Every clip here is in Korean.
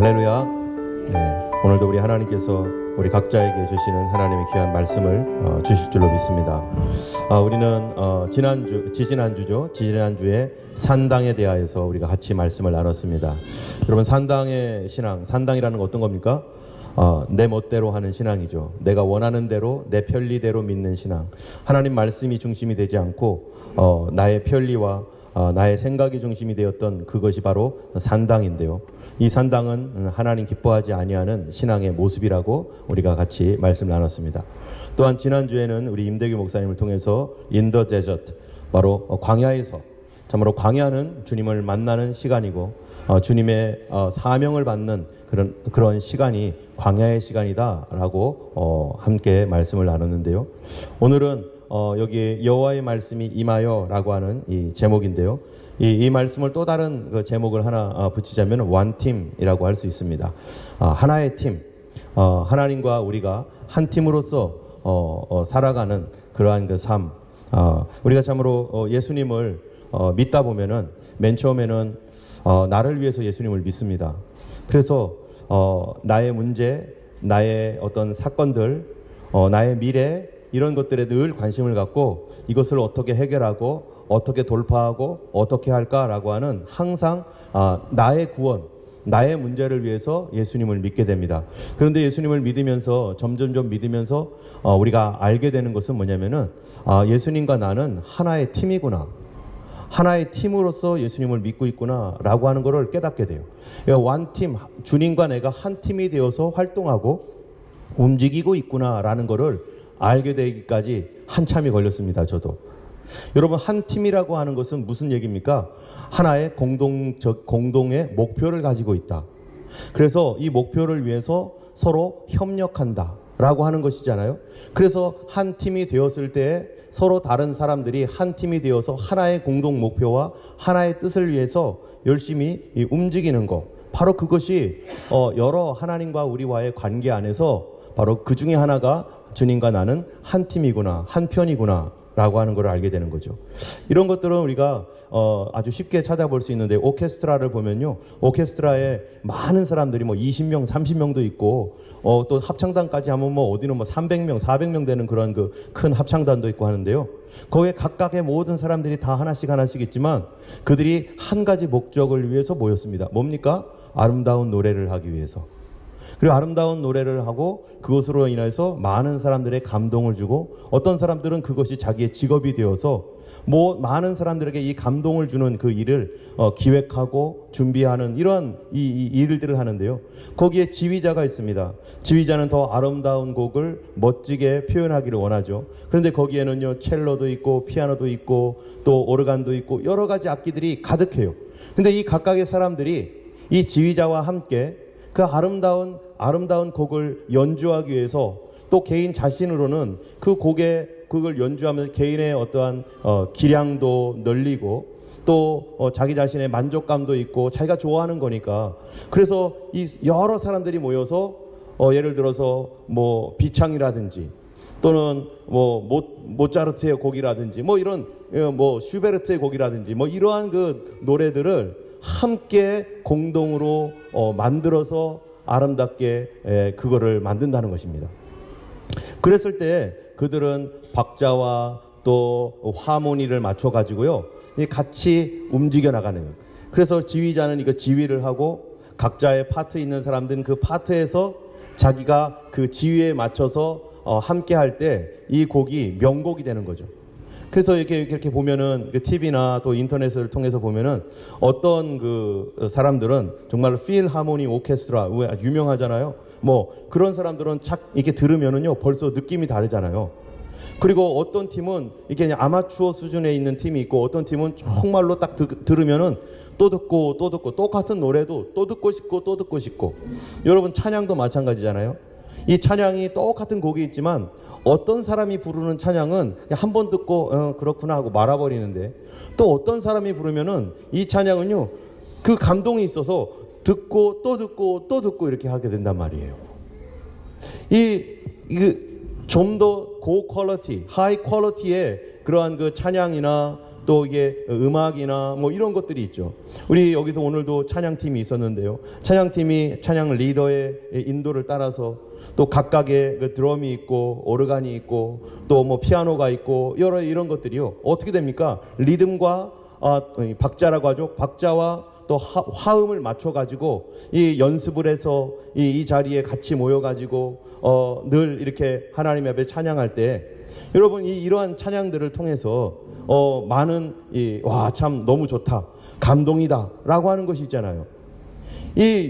할렐루야. 네, 오늘도 우리 하나님께서 우리 각자에게 주시는 하나님의 귀한 말씀을 주실 줄로 믿습니다. 우리는 지지난주에 산당에 대하여서 우리가 같이 말씀을 나눴습니다. 여러분, 산당의 신앙, 산당이라는 건 어떤 겁니까? 내 멋대로 하는 신앙이죠. 내가 원하는 대로 내 편리대로 믿는 신앙. 하나님 말씀이 중심이 되지 않고 나의 편리와 나의 생각이 중심이 되었던 그것이 바로 산당인데요. 이 산당은 하나님 기뻐하지 아니하는 신앙의 모습이라고 우리가 같이 말씀 나눴습니다. 또한 지난주에는 우리 임대규 목사님을 통해서 In the desert, 바로 광야에서, 참으로 광야는 주님을 만나는 시간이고 주님의 사명을 받는 그런 시간이 광야의 시간이다라고 함께 말씀을 나눴는데요. 오늘은 여기 여호와의 말씀이 임하여라고 하는 이 제목인데요. 이 말씀을 또 다른 그 제목을 하나 붙이자면 원팀이라고 할 수 있습니다. 하나의 팀, 하나님과 우리가 한 팀으로서 살아가는 그러한 그 삶. 우리가 참으로 예수님을 믿다 보면은 맨 처음에는 나를 위해서 예수님을 믿습니다. 그래서 나의 문제, 나의 어떤 사건들, 나의 미래, 이런 것들에 늘 관심을 갖고 이것을 어떻게 해결하고 어떻게 돌파하고 어떻게 할까라고 하는 항상 나의 구원, 나의 문제를 위해서 예수님을 믿게 됩니다. 그런데 예수님을 믿으면서 점점점 믿으면서 우리가 알게 되는 것은 뭐냐면은 예수님과 나는 하나의 팀이구나, 하나의 팀으로서 예수님을 믿고 있구나 라고 하는 것을 깨닫게 돼요. 원팀, 주님과 내가 한 팀이 되어서 활동하고 움직이고 있구나 라는 것을 알게 되기까지 한참이 걸렸습니다. 저도. 여러분, 한 팀이라고 하는 것은 무슨 얘기입니까? 하나의 공동의 목표를 가지고 있다. 그래서 이 목표를 위해서 서로 협력한다 라고 하는 것이잖아요. 그래서 한 팀이 되었을 때 서로 다른 사람들이 한 팀이 되어서 하나의 공동 목표와 하나의 뜻을 위해서 열심히 움직이는 것, 바로 그것이 여러 하나님과 우리와의 관계 안에서 바로 그 중에 하나가 주님과 나는 한 팀이구나, 한 편이구나 라고 하는 걸 알게 되는 거죠. 이런 것들은 우리가 아주 쉽게 찾아볼 수 있는데, 오케스트라를 보면요, 오케스트라에 많은 사람들이 20명, 30명도 있고 또 합창단까지 하면 어디는 300명, 400명 되는 그런 그 큰 합창단도 있고 하는데요. 거기에 각각의 모든 사람들이 다 하나씩 있지만 그들이 한 가지 목적을 위해서 모였습니다. 뭡니까? 아름다운 노래를 하기 위해서. 그리고 아름다운 노래를 하고 그것으로 인해서 많은 사람들의 감동을 주고, 어떤 사람들은 그것이 자기의 직업이 되어서 많은 사람들에게 이 감동을 주는 그 일을 기획하고 준비하는 이러한 이 일들을 하는데요. 거기에 지휘자가 있습니다. 지휘자는 더 아름다운 곡을 멋지게 표현하기를 원하죠. 그런데 거기에는요, 첼로도 있고 피아노도 있고 또 오르간도 있고 여러 가지 악기들이 가득해요. 근데 이 각각의 사람들이 이 지휘자와 함께 그 아름다운 곡을 연주하기 위해서, 또 개인 자신으로는 그걸 연주하면서 개인의 어떠한 기량도 늘리고 또 자기 자신의 만족감도 있고 자기가 좋아하는 거니까, 그래서 이 여러 사람들이 모여서 예를 들어서 비창이라든지 또는 모차르트의 곡이라든지 이런 슈베르트의 곡이라든지 이러한 그 노래들을 함께 공동으로 만들어서 아름답게 그거를 만든다는 것입니다. 그랬을 때 그들은 박자와 또 하모니를 맞춰 가지고요, 같이 움직여 나가는. 그래서 지휘자는 이거 지휘를 하고 각자의 파트 있는 사람들은 그 파트에서 자기가 그 지휘에 맞춰서 함께 할 때 이 곡이 명곡이 되는 거죠. 그래서 이렇게 보면은 그 TV나 또 인터넷을 통해서 보면은 어떤 그 사람들은 정말로 필하모니 오케스트라 유명하잖아요. 그런 사람들은 이렇게 들으면은요 벌써 느낌이 다르잖아요. 그리고 어떤 팀은 이게 그냥 아마추어 수준에 있는 팀이 있고, 어떤 팀은 정말로 딱 들으면은 또 듣고 똑같은 노래도 또 듣고 싶고. 여러분, 찬양도 마찬가지잖아요. 이 찬양이 똑같은 곡이 있지만 어떤 사람이 부르는 찬양은 한 번 듣고 그렇구나 하고 말아버리는데, 또 어떤 사람이 부르면은 이 찬양은요 그 감동이 있어서 듣고 또 듣고 이렇게 하게 된단 말이에요. 좀 더 고 퀄리티, 하이 퀄리티의 그러한 그 찬양이나 또 이게 음악이나 뭐 이런 것들이 있죠. 우리 여기서 오늘도 찬양팀이 있었는데요. 찬양팀이 찬양 리더의 인도를 따라서 또 각각의 그 드럼이 있고 오르간이 있고 또 뭐 피아노가 있고 여러 이런 것들이요. 어떻게 됩니까? 리듬과 박자라고 하죠. 박자와 또 화음을 맞춰가지고 이 연습을 해서 이 자리에 같이 모여가지고 늘 이렇게 하나님 앞에 찬양할 때 여러분 이러한 찬양들을 통해서 많은 와 참 너무 좋다 감동이다 라고 하는 것이 있잖아요.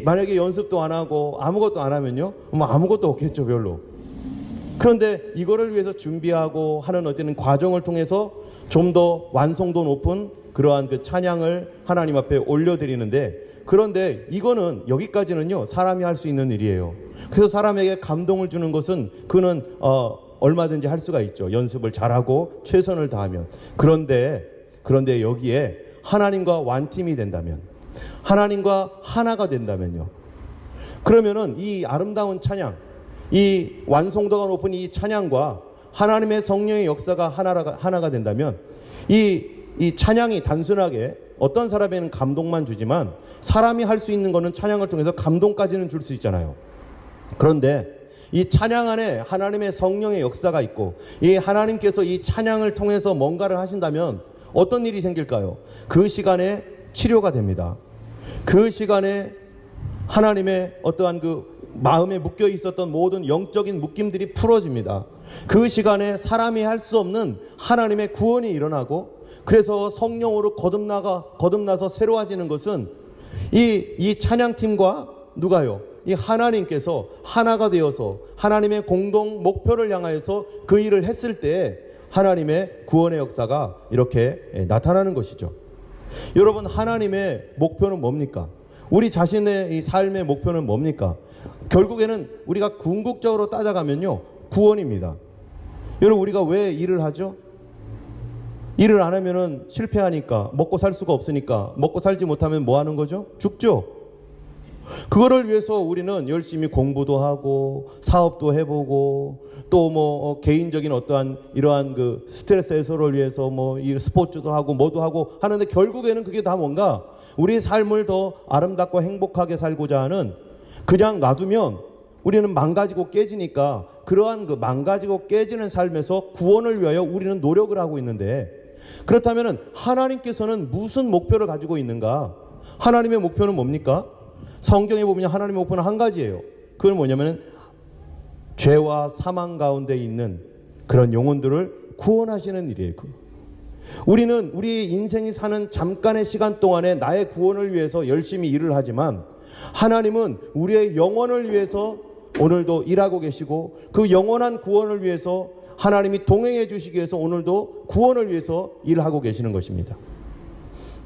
만약에 연습도 안 하고 아무것도 안 하면요 뭐 아무것도 없겠죠 별로. 그런데 이거를 위해서 준비하고 하는 어떤 과정을 통해서 좀 더 완성도 높은 그러한 그 찬양을 하나님 앞에 올려드리는데, 그런데 이거는 여기까지는요 사람이 할 수 있는 일이에요. 그래서 사람에게 감동을 주는 것은 그는 얼마든지 할 수가 있죠. 연습을 잘하고 최선을 다하면. 그런데 여기에 하나님과 완팀이 된다면, 하나님과 하나가 된다면요, 그러면은 이 아름다운 찬양, 이 완성도가 높은 이 찬양과 하나님의 성령의 역사가 하나가 된다면 이 찬양이 단순하게 어떤 사람에게는 감동만 주지만 사람이 할 수 있는 거는 찬양을 통해서 감동까지는 줄 수 있잖아요. 그런데 이 찬양 안에 하나님의 성령의 역사가 있고 이 하나님께서 이 찬양을 통해서 뭔가를 하신다면 어떤 일이 생길까요? 그 시간에 치료가 됩니다. 그 시간에 하나님의 어떠한 그 마음에 묶여 있었던 모든 영적인 묶임들이 풀어집니다. 그 시간에 사람이 할 수 없는 하나님의 구원이 일어나고, 그래서 성령으로 거듭나서 새로워지는 것은 이 찬양팀과 누가요? 이 하나님께서 하나가 되어서 하나님의 공동 목표를 향하여서 그 일을 했을 때 하나님의 구원의 역사가 이렇게 나타나는 것이죠. 여러분, 하나님의 목표는 뭡니까? 우리 자신의 이 삶의 목표는 뭡니까? 결국에는 우리가 궁극적으로 따져가면요, 구원입니다. 여러분, 우리가 왜 일을 하죠? 일을 안 하면은 실패하니까, 먹고 살 수가 없으니까. 먹고 살지 못하면 뭐 하는 거죠? 죽죠. 그거를 위해서 우리는 열심히 공부도 하고 사업도 해보고 또 뭐 개인적인 어떠한 이러한 그 스트레스 해소를 위해서 뭐 이 스포츠도 하고 뭐도 하고 하는데, 결국에는 그게 다 뭔가 우리의 삶을 더 아름답고 행복하게 살고자 하는, 그냥 놔두면 우리는 망가지고 깨지니까 그러한 그 망가지고 깨지는 삶에서 구원을 위하여 우리는 노력을 하고 있는데, 그렇다면 하나님께서는 무슨 목표를 가지고 있는가? 하나님의 목표는 뭡니까? 성경에 보면 하나님의 목표는 한 가지예요. 그건 뭐냐면 죄와 사망 가운데 있는 그런 영혼들을 구원하시는 일이에요. 우리는 우리 인생이 사는 잠깐의 시간 동안에 나의 구원을 위해서 열심히 일을 하지만 하나님은 우리의 영혼을 위해서 오늘도 일하고 계시고, 그 영원한 구원을 위해서 하나님이 동행해 주시기 위해서 오늘도 구원을 위해서 일하고 계시는 것입니다.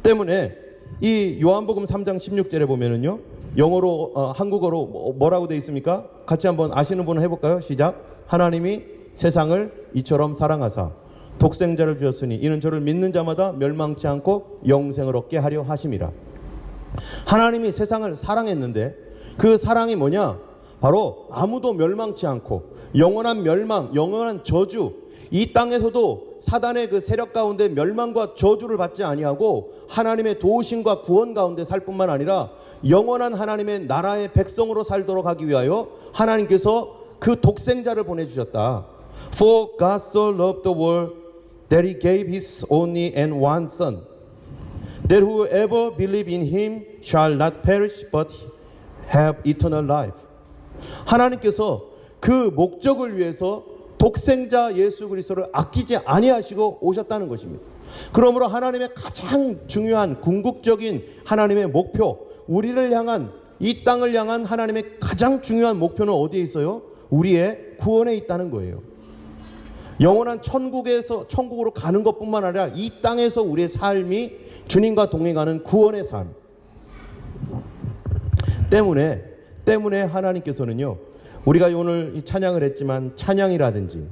때문에 이 요한복음 3장 16절에 보면은요, 영어로 한국어로 뭐라고 되어 있습니까? 같이 한번 아시는 분은 해볼까요? 시작. 하나님이 세상을 이처럼 사랑하사 독생자를 주셨으니 이는 저를 믿는 자마다 멸망치 않고 영생을 얻게 하려 하심이라. 하나님이 세상을 사랑했는데 그 사랑이 뭐냐? 바로 아무도 멸망치 않고 영원한 멸망, 영원한 저주, 이 땅에서도 사단의 그 세력 가운데 멸망과 저주를 받지 아니하고 하나님의 도우심과 구원 가운데 살 뿐만 아니라 영원한 하나님의 나라의 백성으로 살도록 하기 위하여 하나님께서 그 독생자를 보내주셨다. For God so loved the world that He gave His only and one Son, that whoever believes in Him shall not perish but have eternal life. 하나님께서 그 목적을 위해서 독생자 예수 그리스도를 아끼지 아니하시고 오셨다는 것입니다. 그러므로 하나님의 가장 중요한 궁극적인 하나님의 목표, 우리를 향한, 이 땅을 향한 하나님의 가장 중요한 목표는 어디에 있어요? 우리의 구원에 있다는 거예요. 영원한 천국으로 가는 것뿐만 아니라 이 땅에서 우리의 삶이 주님과 동행하는 구원의 삶 때문에 하나님께서는요, 우리가 오늘 찬양을 했지만 찬양이라든지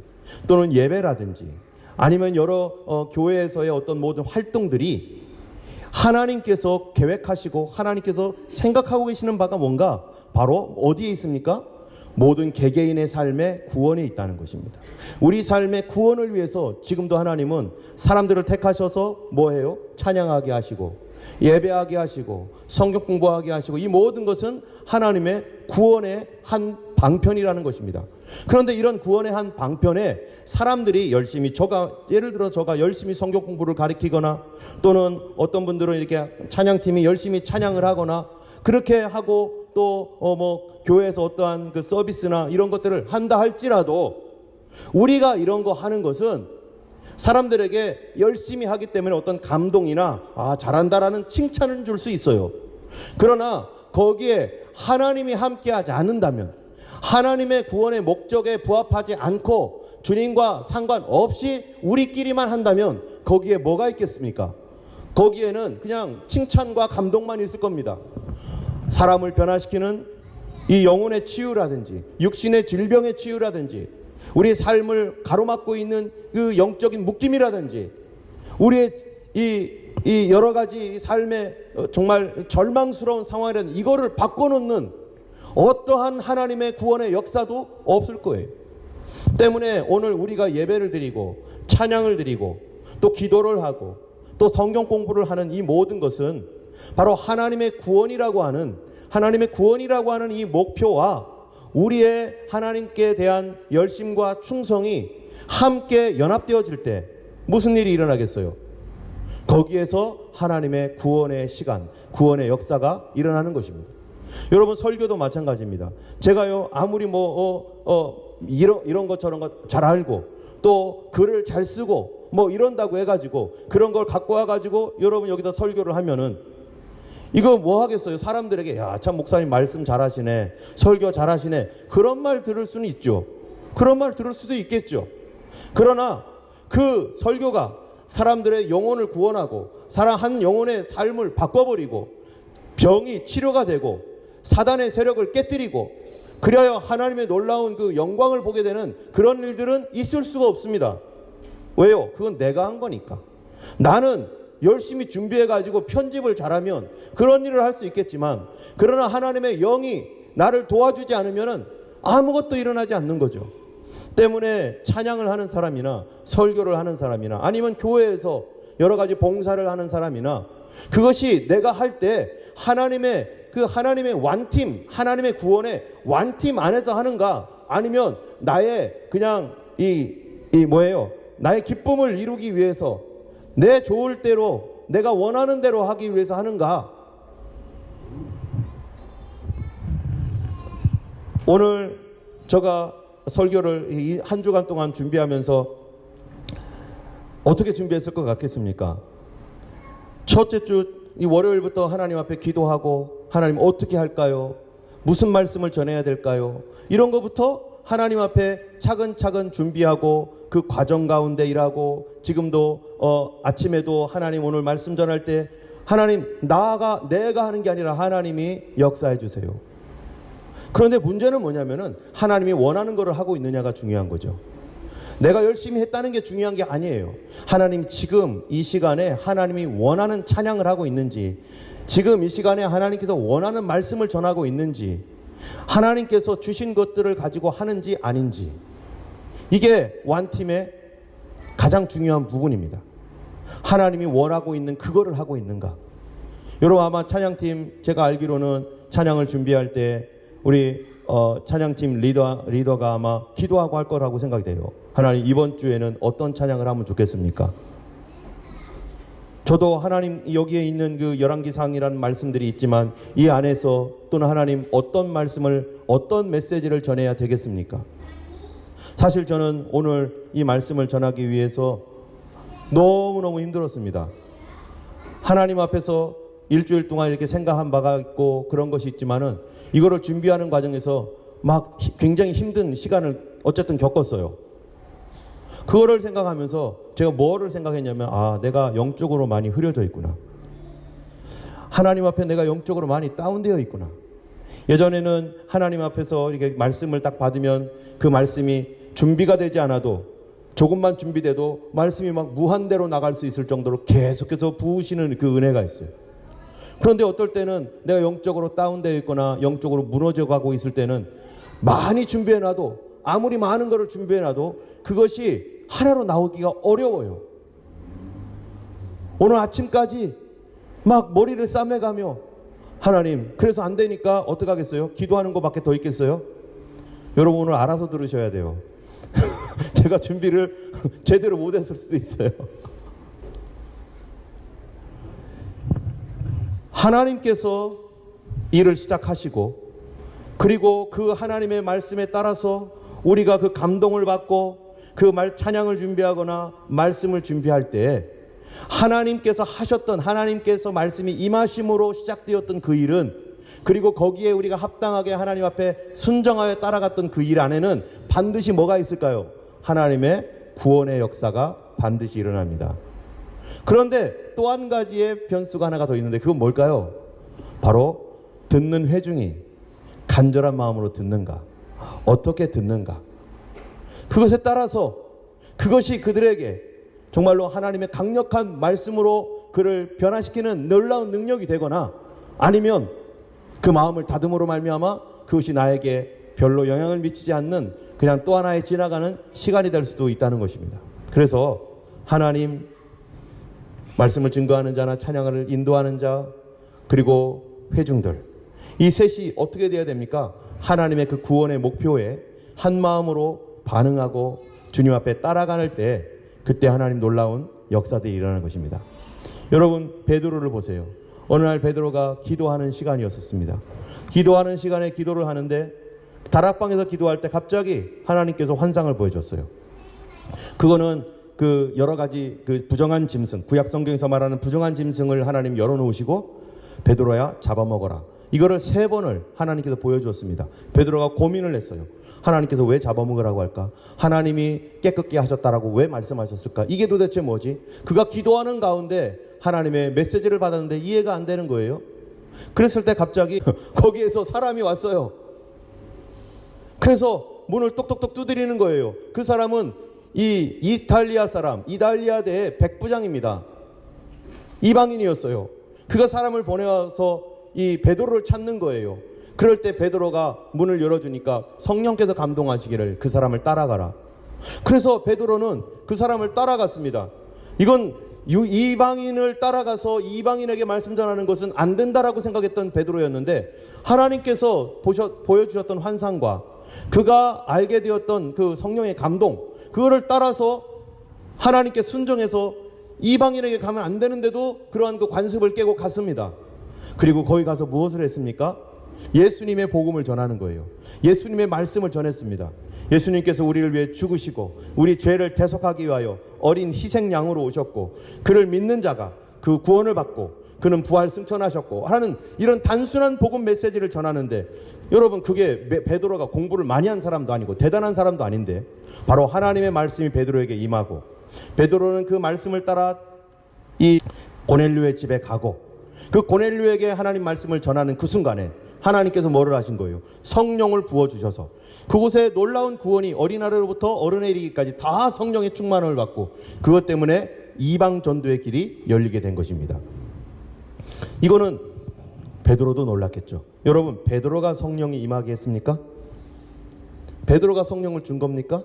또는 예배라든지 아니면 여러 교회에서의 어떤 모든 활동들이 하나님께서 계획하시고 하나님께서 생각하고 계시는 바가 뭔가? 바로 어디에 있습니까? 모든 개개인의 삶의 구원에 있다는 것입니다. 우리 삶의 구원을 위해서 지금도 하나님은 사람들을 택하셔서 뭐해요? 찬양하게 하시고 예배하게 하시고 성경 공부하게 하시고, 이 모든 것은 하나님의 구원의 한 방편이라는 것입니다. 그런데 이런 구원의 한 방편에 사람들이 열심히, 예를 들어 제가 열심히 성경 공부를 가르치거나, 또는 어떤 분들은 이렇게 찬양팀이 열심히 찬양을 하거나 그렇게 하고, 또 교회에서 어떠한 그 서비스나 이런 것들을 한다 할지라도, 우리가 이런 거 하는 것은 사람들에게 열심히 하기 때문에 어떤 감동이나 잘한다라는 칭찬을 줄 수 있어요. 그러나 거기에 하나님이 함께하지 않는다면, 하나님의 구원의 목적에 부합하지 않고 주님과 상관없이 우리끼리만 한다면 거기에 뭐가 있겠습니까? 거기에는 그냥 칭찬과 감동만 있을 겁니다. 사람을 변화시키는 이 영혼의 치유라든지 육신의 질병의 치유라든지, 우리의 삶을 가로막고 있는 그 영적인 묶임이라든지, 우리의 이 여러 가지 삶의 정말 절망스러운 상황이라든지, 이거를 바꿔놓는 어떠한 하나님의 구원의 역사도 없을 거예요. 때문에 오늘 우리가 예배를 드리고 찬양을 드리고 또 기도를 하고 또 성경 공부를 하는 이 모든 것은 바로 하나님의 구원이라고 하는 이 목표와 우리의 하나님께 대한 열심과 충성이 함께 연합되어질 때 무슨 일이 일어나겠어요? 거기에서 하나님의 구원의 시간, 구원의 역사가 일어나는 것입니다. 여러분, 설교도 마찬가지입니다. 제가요, 아무리 이런 것 저런 것 잘 알고 또 글을 잘 쓰고 이런다고 해가지고 그런 걸 갖고 와가지고 여러분 여기다 설교를 하면은 이거 뭐 하겠어요? 사람들에게 야, 참 목사님 말씀 잘하시네, 설교 잘하시네, 그런 말 들을 수는 있죠. 그런 말 들을 수도 있겠죠. 그러나 그 설교가 사람들의 영혼을 구원하고 사람 한 영혼의 삶을 바꿔버리고 병이 치료가 되고 사단의 세력을 깨뜨리고 그리하여 하나님의 놀라운 그 영광을 보게 되는 그런 일들은 있을 수가 없습니다. 왜요? 그건 내가 한 거니까. 나는 열심히 준비해가지고 편집을 잘하면 그런 일을 할 수 있겠지만, 그러나 하나님의 영이 나를 도와주지 않으면 아무것도 일어나지 않는 거죠. 때문에 찬양을 하는 사람이나 설교를 하는 사람이나 아니면 교회에서 여러 가지 봉사를 하는 사람이나, 그것이 내가 할 때 하나님의 완팀, 하나님의 구원의 완팀 안에서 하는가, 아니면 나의 그냥 나의 기쁨을 이루기 위해서 내 좋을 대로 내가 원하는 대로 하기 위해서 하는가. 오늘 제가 설교를 한 주간 동안 준비하면서 어떻게 준비했을 것 같겠습니까? 첫째 주 이 월요일부터 하나님 앞에 기도하고, 하나님 어떻게 할까요? 무슨 말씀을 전해야 될까요? 이런 것부터 하나님 앞에 차근차근 준비하고 그 과정 가운데 일하고, 지금도 아침에도 하나님 오늘 말씀 전할 때 하나님 내가 하는 게 아니라 하나님이 역사해 주세요. 그런데 문제는 뭐냐면은 하나님이 원하는 것을 하고 있느냐가 중요한 거죠. 내가 열심히 했다는 게 중요한 게 아니에요. 하나님 지금 이 시간에 하나님이 원하는 찬양을 하고 있는지, 지금 이 시간에 하나님께서 원하는 말씀을 전하고 있는지, 하나님께서 주신 것들을 가지고 하는지 아닌지, 이게 완팀의 가장 중요한 부분입니다. 하나님이 원하고 있는 그거를 하고 있는가. 여러분, 아마 찬양팀, 제가 알기로는 찬양을 준비할 때 우리 찬양팀 리더가 아마 기도하고 할 거라고 생각이 돼요. 하나님, 이번 주에는 어떤 찬양을 하면 좋겠습니까? 저도 하나님 여기에 있는 그 열왕기상이라는 말씀들이 있지만 이 안에서 또는 하나님 어떤 말씀을, 어떤 메시지를 전해야 되겠습니까? 사실 저는 오늘 이 말씀을 전하기 위해서 너무너무 힘들었습니다. 하나님 앞에서 일주일 동안 이렇게 생각한 바가 있고 그런 것이 있지만은 이거를 준비하는 과정에서 막 굉장히 힘든 시간을 어쨌든 겪었어요. 그거를 생각하면서 제가 뭐를 생각했냐면, 내가 영적으로 많이 흐려져 있구나. 하나님 앞에 내가 영적으로 많이 다운되어 있구나. 예전에는 하나님 앞에서 이렇게 말씀을 딱 받으면 그 말씀이 준비가 되지 않아도, 조금만 준비돼도 말씀이 막 무한대로 나갈 수 있을 정도로 계속해서 부으시는 그 은혜가 있어요. 그런데 어떨 때는 내가 영적으로 다운되어 있거나 영적으로 무너져 가고 있을 때는 많이 준비해놔도, 아무리 많은 것을 준비해놔도 그것이 하나로 나오기가 어려워요. 오늘 아침까지 막 머리를 싸매가며 하나님, 그래서 안 되니까 어떡하겠어요? 기도하는 것밖에 더 있겠어요? 여러분 오늘 알아서 들으셔야 돼요. 제가 준비를 제대로 못했을 수도 있어요. 하나님께서 일을 시작하시고, 그리고 그 하나님의 말씀에 따라서 우리가 그 감동을 받고 그 찬양을 준비하거나 말씀을 준비할 때 하나님께서 하셨던, 하나님께서 말씀이 임하심으로 시작되었던 그 일은, 그리고 거기에 우리가 합당하게 하나님 앞에 순정하여 따라갔던 그 일 안에는 반드시 뭐가 있을까요? 하나님의 구원의 역사가 반드시 일어납니다. 그런데 또 한 가지의 변수가 하나가 더 있는데 그건 뭘까요? 바로 듣는 회중이 간절한 마음으로 듣는가, 어떻게 듣는가, 그것에 따라서 그것이 그들에게 정말로 하나님의 강력한 말씀으로 그를 변화시키는 놀라운 능력이 되거나, 아니면 그 마음을 다듬으로 말미암아 그것이 나에게 별로 영향을 미치지 않는 그냥 또 하나의 지나가는 시간이 될 수도 있다는 것입니다. 그래서 하나님 말씀을 증거하는 자나 찬양을 인도하는 자, 그리고 회중들, 이 셋이 어떻게 돼야 됩니까? 하나님의 그 구원의 목표에 한 마음으로 반응하고 주님 앞에 따라가는 때, 그때 하나님 놀라운 역사들이 일어나는 것입니다. 여러분 베드로를 보세요. 어느 날 베드로가 기도하는 시간이었습니다. 기도하는 시간에 기도를 하는데 다락방에서 기도할 때 갑자기 하나님께서 환상을 보여줬어요. 그거는 그 여러 가지 그 부정한 짐승, 구약 성경에서 말하는 부정한 짐승을 하나님 열어놓으시고 베드로야 잡아먹어라, 이거를 3번을 하나님께서 보여주었습니다. 베드로가 고민을 했어요. 하나님께서 왜 잡아먹으라고 할까? 하나님이 깨끗게 하셨다라고 왜 말씀하셨을까? 이게 도대체 뭐지? 그가 기도하는 가운데 하나님의 메시지를 받았는데 이해가 안 되는 거예요. 그랬을 때 갑자기 거기에서 사람이 왔어요. 그래서 문을 똑똑똑 두드리는 거예요. 그 사람은 이 이탈리아 사람, 이탈리아대의 백부장입니다. 이방인이었어요. 그가 사람을 보내와서 이 베드로를 찾는 거예요. 그럴 때 베드로가 문을 열어주니까 성령께서 감동하시기를 그 사람을 따라가라. 그래서 베드로는 그 사람을 따라갔습니다. 이건 이방인을 따라가서 이방인에게 말씀 전하는 것은 안 된다라고 생각했던 베드로였는데, 하나님께서 보여주셨던 환상과 그가 알게 되었던 그 성령의 감동, 그거를 따라서 하나님께 순종해서 이방인에게 가면 안 되는데도 그러한 그 관습을 깨고 갔습니다. 그리고 거기 가서 무엇을 했습니까? 예수님의 복음을 전하는 거예요. 예수님의 말씀을 전했습니다. 예수님께서 우리를 위해 죽으시고 우리 죄를 대속하기 위하여 어린 희생양으로 오셨고, 그를 믿는 자가 그 구원을 받고 그는 부활 승천하셨고 하는 이런 단순한 복음 메시지를 전하는데, 여러분 그게 베드로가 공부를 많이 한 사람도 아니고 대단한 사람도 아닌데 바로 하나님의 말씀이 베드로에게 임하고, 베드로는 그 말씀을 따라 이 고넬료의 집에 가고, 그 고넬료에게 하나님 말씀을 전하는 그 순간에 하나님께서 뭐를 하신 거예요? 성령을 부어주셔서 그곳에 놀라운 구원이 어린아이로부터 어른에 이르기까지 다 성령의 충만을 받고, 그것 때문에 이방 전도의 길이 열리게 된 것입니다. 이거는 베드로도 놀랐겠죠. 여러분, 베드로가 성령이 임하게 했습니까? 베드로가 성령을 준 겁니까?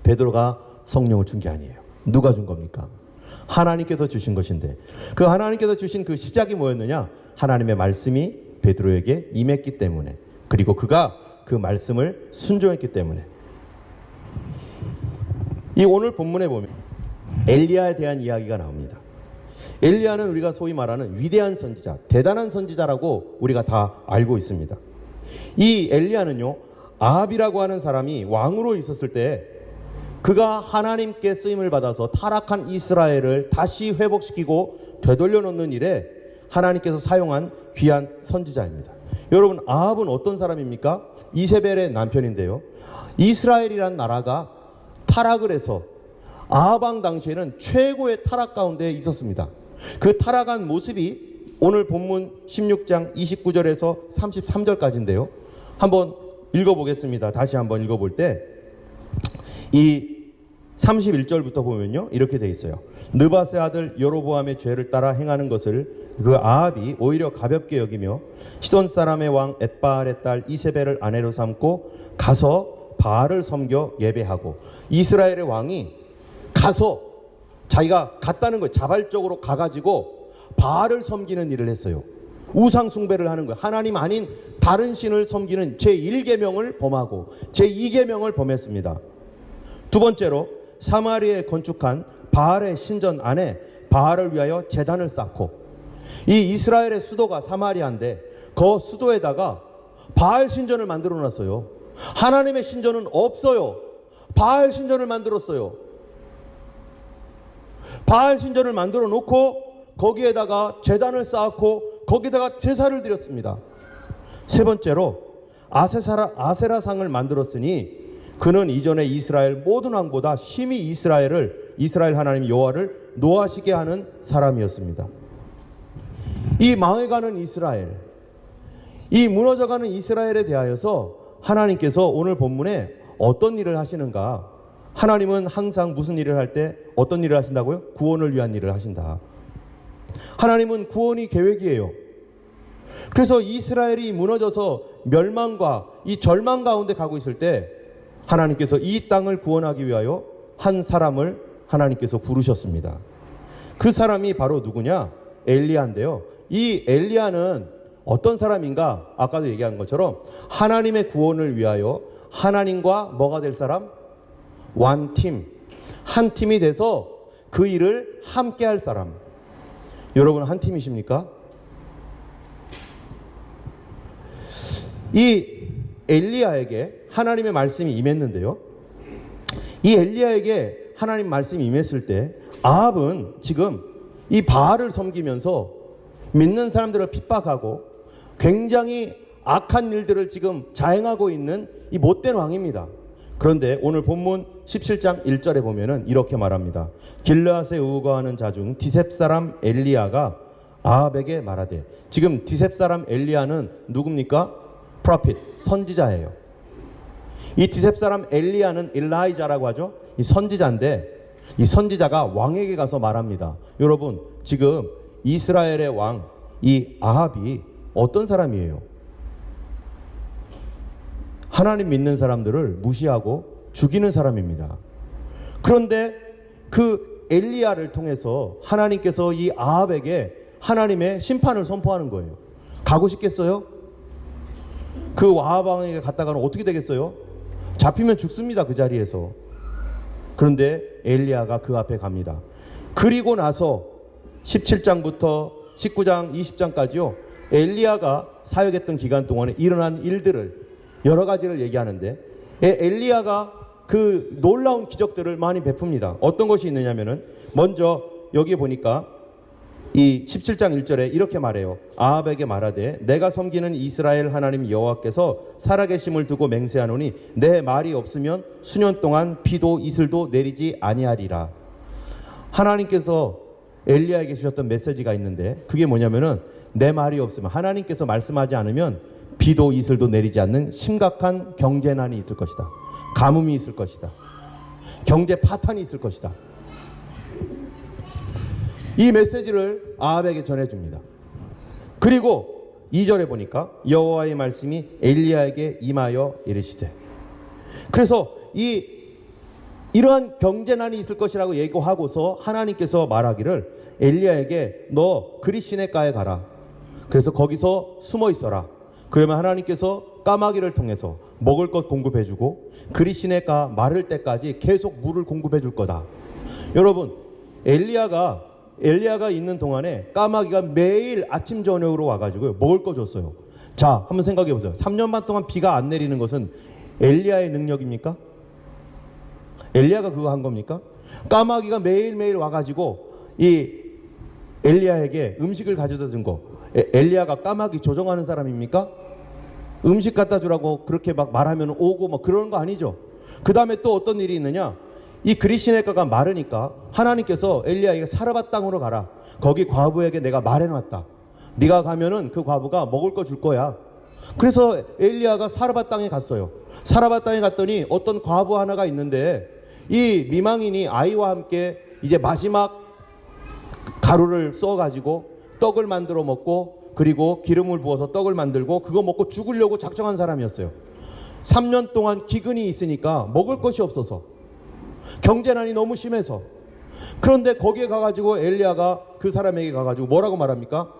베드로가 성령을 준 게 아니에요. 누가 준 겁니까? 하나님께서 주신 것인데, 그 하나님께서 주신 그 시작이 뭐였느냐? 하나님의 말씀이 베드로에게 임했기 때문에, 그리고 그가 그 말씀을 순종했기 때문에. 이 오늘 본문에 보면 엘리야에 대한 이야기가 나옵니다. 엘리야는 우리가 소위 말하는 위대한 선지자, 대단한 선지자라고 우리가 다 알고 있습니다. 이 엘리야는요, 아합이라고 하는 사람이 왕으로 있었을 때 그가 하나님께 쓰임을 받아서 타락한 이스라엘을 다시 회복시키고 되돌려 놓는 일에 하나님께서 사용한 귀한 선지자입니다. 여러분, 아합은 어떤 사람입니까? 이세벨의 남편인데요. 이스라엘이란 나라가 타락을 해서 아합 왕 당시에는 최고의 타락 가운데 있었습니다. 그 타락한 모습이 오늘 본문 16장 29절에서 33절까지인데요. 한번 읽어보겠습니다. 다시 한번 읽어볼 때 이 31절부터 보면요, 이렇게 돼 있어요. 느바세 아들 여로보암의 죄를 따라 행하는 것을 그 아합이 오히려 가볍게 여기며 시돈 사람의 왕 엣바알의 딸 이세벨을 아내로 삼고 가서 바알을 섬겨 예배하고, 이스라엘의 왕이 가서 자기가 갔다는 거예요. 자발적으로 가가지고 바알을 섬기는 일을 했어요. 우상 숭배를 하는 거예요. 하나님 아닌 다른 신을 섬기는 제1계명을 범하고 제2계명을 범했습니다. 두 번째로 사마리아에 건축한 바알의 신전 안에 바알을 위하여 제단을 쌓고, 이 이스라엘의 수도가 사마리아인데 그 수도에다가 바알 신전을 만들어 놨어요. 하나님의 신전은 없어요. 바알 신전을 만들었어요. 바알 신전을 만들어 놓고 거기에다가 제단을 쌓고 거기다가 제사를 드렸습니다. 세 번째로 아세라상을 만들었으니 그는 이전에 이스라엘 모든 왕보다 심히 이스라엘 하나님 여호와를 노하시게 하는 사람이었습니다. 이 망해가는 이스라엘, 이 무너져가는 이스라엘에 대하여서 하나님께서 오늘 본문에 어떤 일을 하시는가? 하나님은 항상 무슨 일을 할 때 어떤 일을 하신다고요? 구원을 위한 일을 하신다. 하나님은 구원이 계획이에요. 그래서 이스라엘이 무너져서 멸망과 이 절망 가운데 가고 있을 때 하나님께서 이 땅을 구원하기 위하여 한 사람을 하나님께서 부르셨습니다. 그 사람이 바로 누구냐? 엘리야인데요. 이 엘리야는 어떤 사람인가? 아까도 얘기한 것처럼 하나님의 구원을 위하여 하나님과 뭐가 될 사람? 완팀, 한 팀이 돼서 그 일을 함께 할 사람. 여러분 한 팀이십니까? 이 엘리야에게 하나님의 말씀이 임했는데요. 이 엘리야에게 하나님 말씀이 임했을 때 아합은 지금 이 바알을 섬기면서 믿는 사람들을 핍박하고 굉장히 악한 일들을 지금 자행하고 있는 이 못된 왕입니다. 그런데 오늘 본문 17장 1절에 보면은 이렇게 말합니다. 길르앗에 우거하는 자 중 디셉 사람 엘리야가 아합에게 말하되, 지금 디셉 사람 엘리야는 누굽니까? 프로핏, 선지자예요. 이 디셉 사람 엘리야는 일라이자라고 하죠. 이 선지자인데 이 선지자가 왕에게 가서 말합니다. 여러분 지금 이스라엘의 왕 이 아합이 어떤 사람이에요? 하나님 믿는 사람들을 무시하고 죽이는 사람입니다. 그런데 그 엘리야를 통해서 하나님께서 이 아합에게 하나님의 심판을 선포하는 거예요. 가고 싶겠어요? 그 아합 왕에게 갔다가는 어떻게 되겠어요? 잡히면 죽습니다. 그 자리에서. 그런데 엘리야가 그 앞에 갑니다. 그리고 나서 17장부터 19장 20장까지요. 엘리야가 사역했던 기간 동안에 일어난 일들을 여러 가지를 얘기하는데 엘리야가 그 놀라운 기적들을 많이 베풉니다. 어떤 것이 있느냐면은 먼저 여기 보니까 이 17장 1절에 이렇게 말해요. 아합에게 말하되 내가 섬기는 이스라엘 하나님 여호와께서 살아계심을 두고 맹세하노니 내 말이 없으면 수년 동안 비도 이슬도 내리지 아니하리라. 하나님께서 엘리야에게 주셨던 메시지가 있는데 그게 뭐냐면은 내 말이 없으면, 하나님께서 말씀하지 않으면 비도 이슬도 내리지 않는 심각한 경제난이 있을 것이다. 가뭄이 있을 것이다. 경제 파탄이 있을 것이다. 이 메시지를 아합에게 전해줍니다. 그리고 2절에 보니까 여호와의 말씀이 엘리야에게 임하여 이르시되, 그래서 이러한 경제난이 있을 것이라고 예고하고서 하나님께서 말하기를 엘리야에게 너 그리 시내가에 가라. 그래서 거기서 숨어 있어라. 그러면 하나님께서 까마귀를 통해서 먹을 것 공급해주고 그리 시내가 마를 때까지 계속 물을 공급해줄 거다. 여러분 엘리야가 있는 동안에 까마귀가 매일 아침 저녁으로 와가지고 먹을 거 줬어요. 자, 한번 생각해 보세요. 3년 반 동안 비가 안 내리는 것은 엘리야의 능력입니까? 엘리야가 그거 한 겁니까? 까마귀가 매일매일 와가지고 이 엘리야에게 음식을 가져다 준 거, 엘리야가 까마귀 조종하는 사람입니까? 음식 갖다 주라고 그렇게 막 말하면 오고 막 그러는 거 아니죠. 그 다음에 또 어떤 일이 있느냐, 이 그리시네가가 마르니까 하나님께서 엘리야에게 사르밧 땅으로 가라. 거기 과부에게 내가 말해놨다. 네가 가면은 그 과부가 먹을 거 줄 거야. 그래서 엘리야가 사르밧 땅에 갔어요. 사르밧 땅에 갔더니 어떤 과부 하나가 있는데 이 미망인이 아이와 함께 이제 마지막 가루를 써가지고 떡을 만들어 먹고 그리고 기름을 부어서 떡을 만들고 그거 먹고 죽으려고 작정한 사람이었어요. 3년 동안 기근이 있으니까 먹을 것이 없어서 경제난이 너무 심해서. 그런데 거기에 가가지고 엘리야가 그 사람에게 가가지고 뭐라고 말합니까?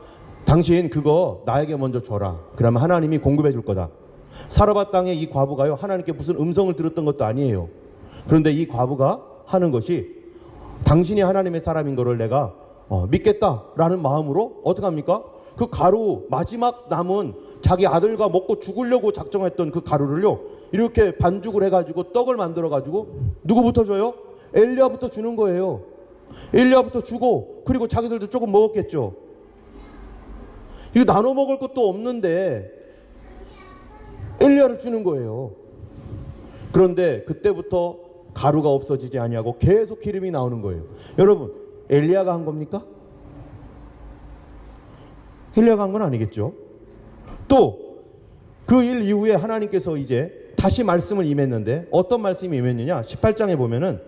당신 그거 나에게 먼저 줘라. 그러면 하나님이 공급해 줄 거다. 사르밧 땅의 이 과부가요, 하나님께 무슨 음성을 들었던 것도 아니에요. 그런데 이 과부가 하는 것이 당신이 하나님의 사람인 거를 내가 믿겠다라는 마음으로 어떻게 합니까? 그 가루, 마지막 남은 자기 아들과 먹고 죽으려고 작정했던 그 가루를요, 이렇게 반죽을 해가지고 떡을 만들어가지고 누구부터 줘요? 엘리야부터 주는 거예요. 엘리야부터 주고 그리고 자기들도 조금 먹었겠죠. 이거 나눠 먹을 것도 없는데 엘리야를 주는 거예요. 그런데 그때부터 가루가 없어지지 아니하고 계속 기름이 나오는 거예요. 여러분, 엘리야가 한 겁니까? 엘리야가 한 건 아니겠죠. 또 그 일 이후에 하나님께서 이제 다시 말씀을 임했는데 어떤 말씀이 임했느냐? 18장에 보면은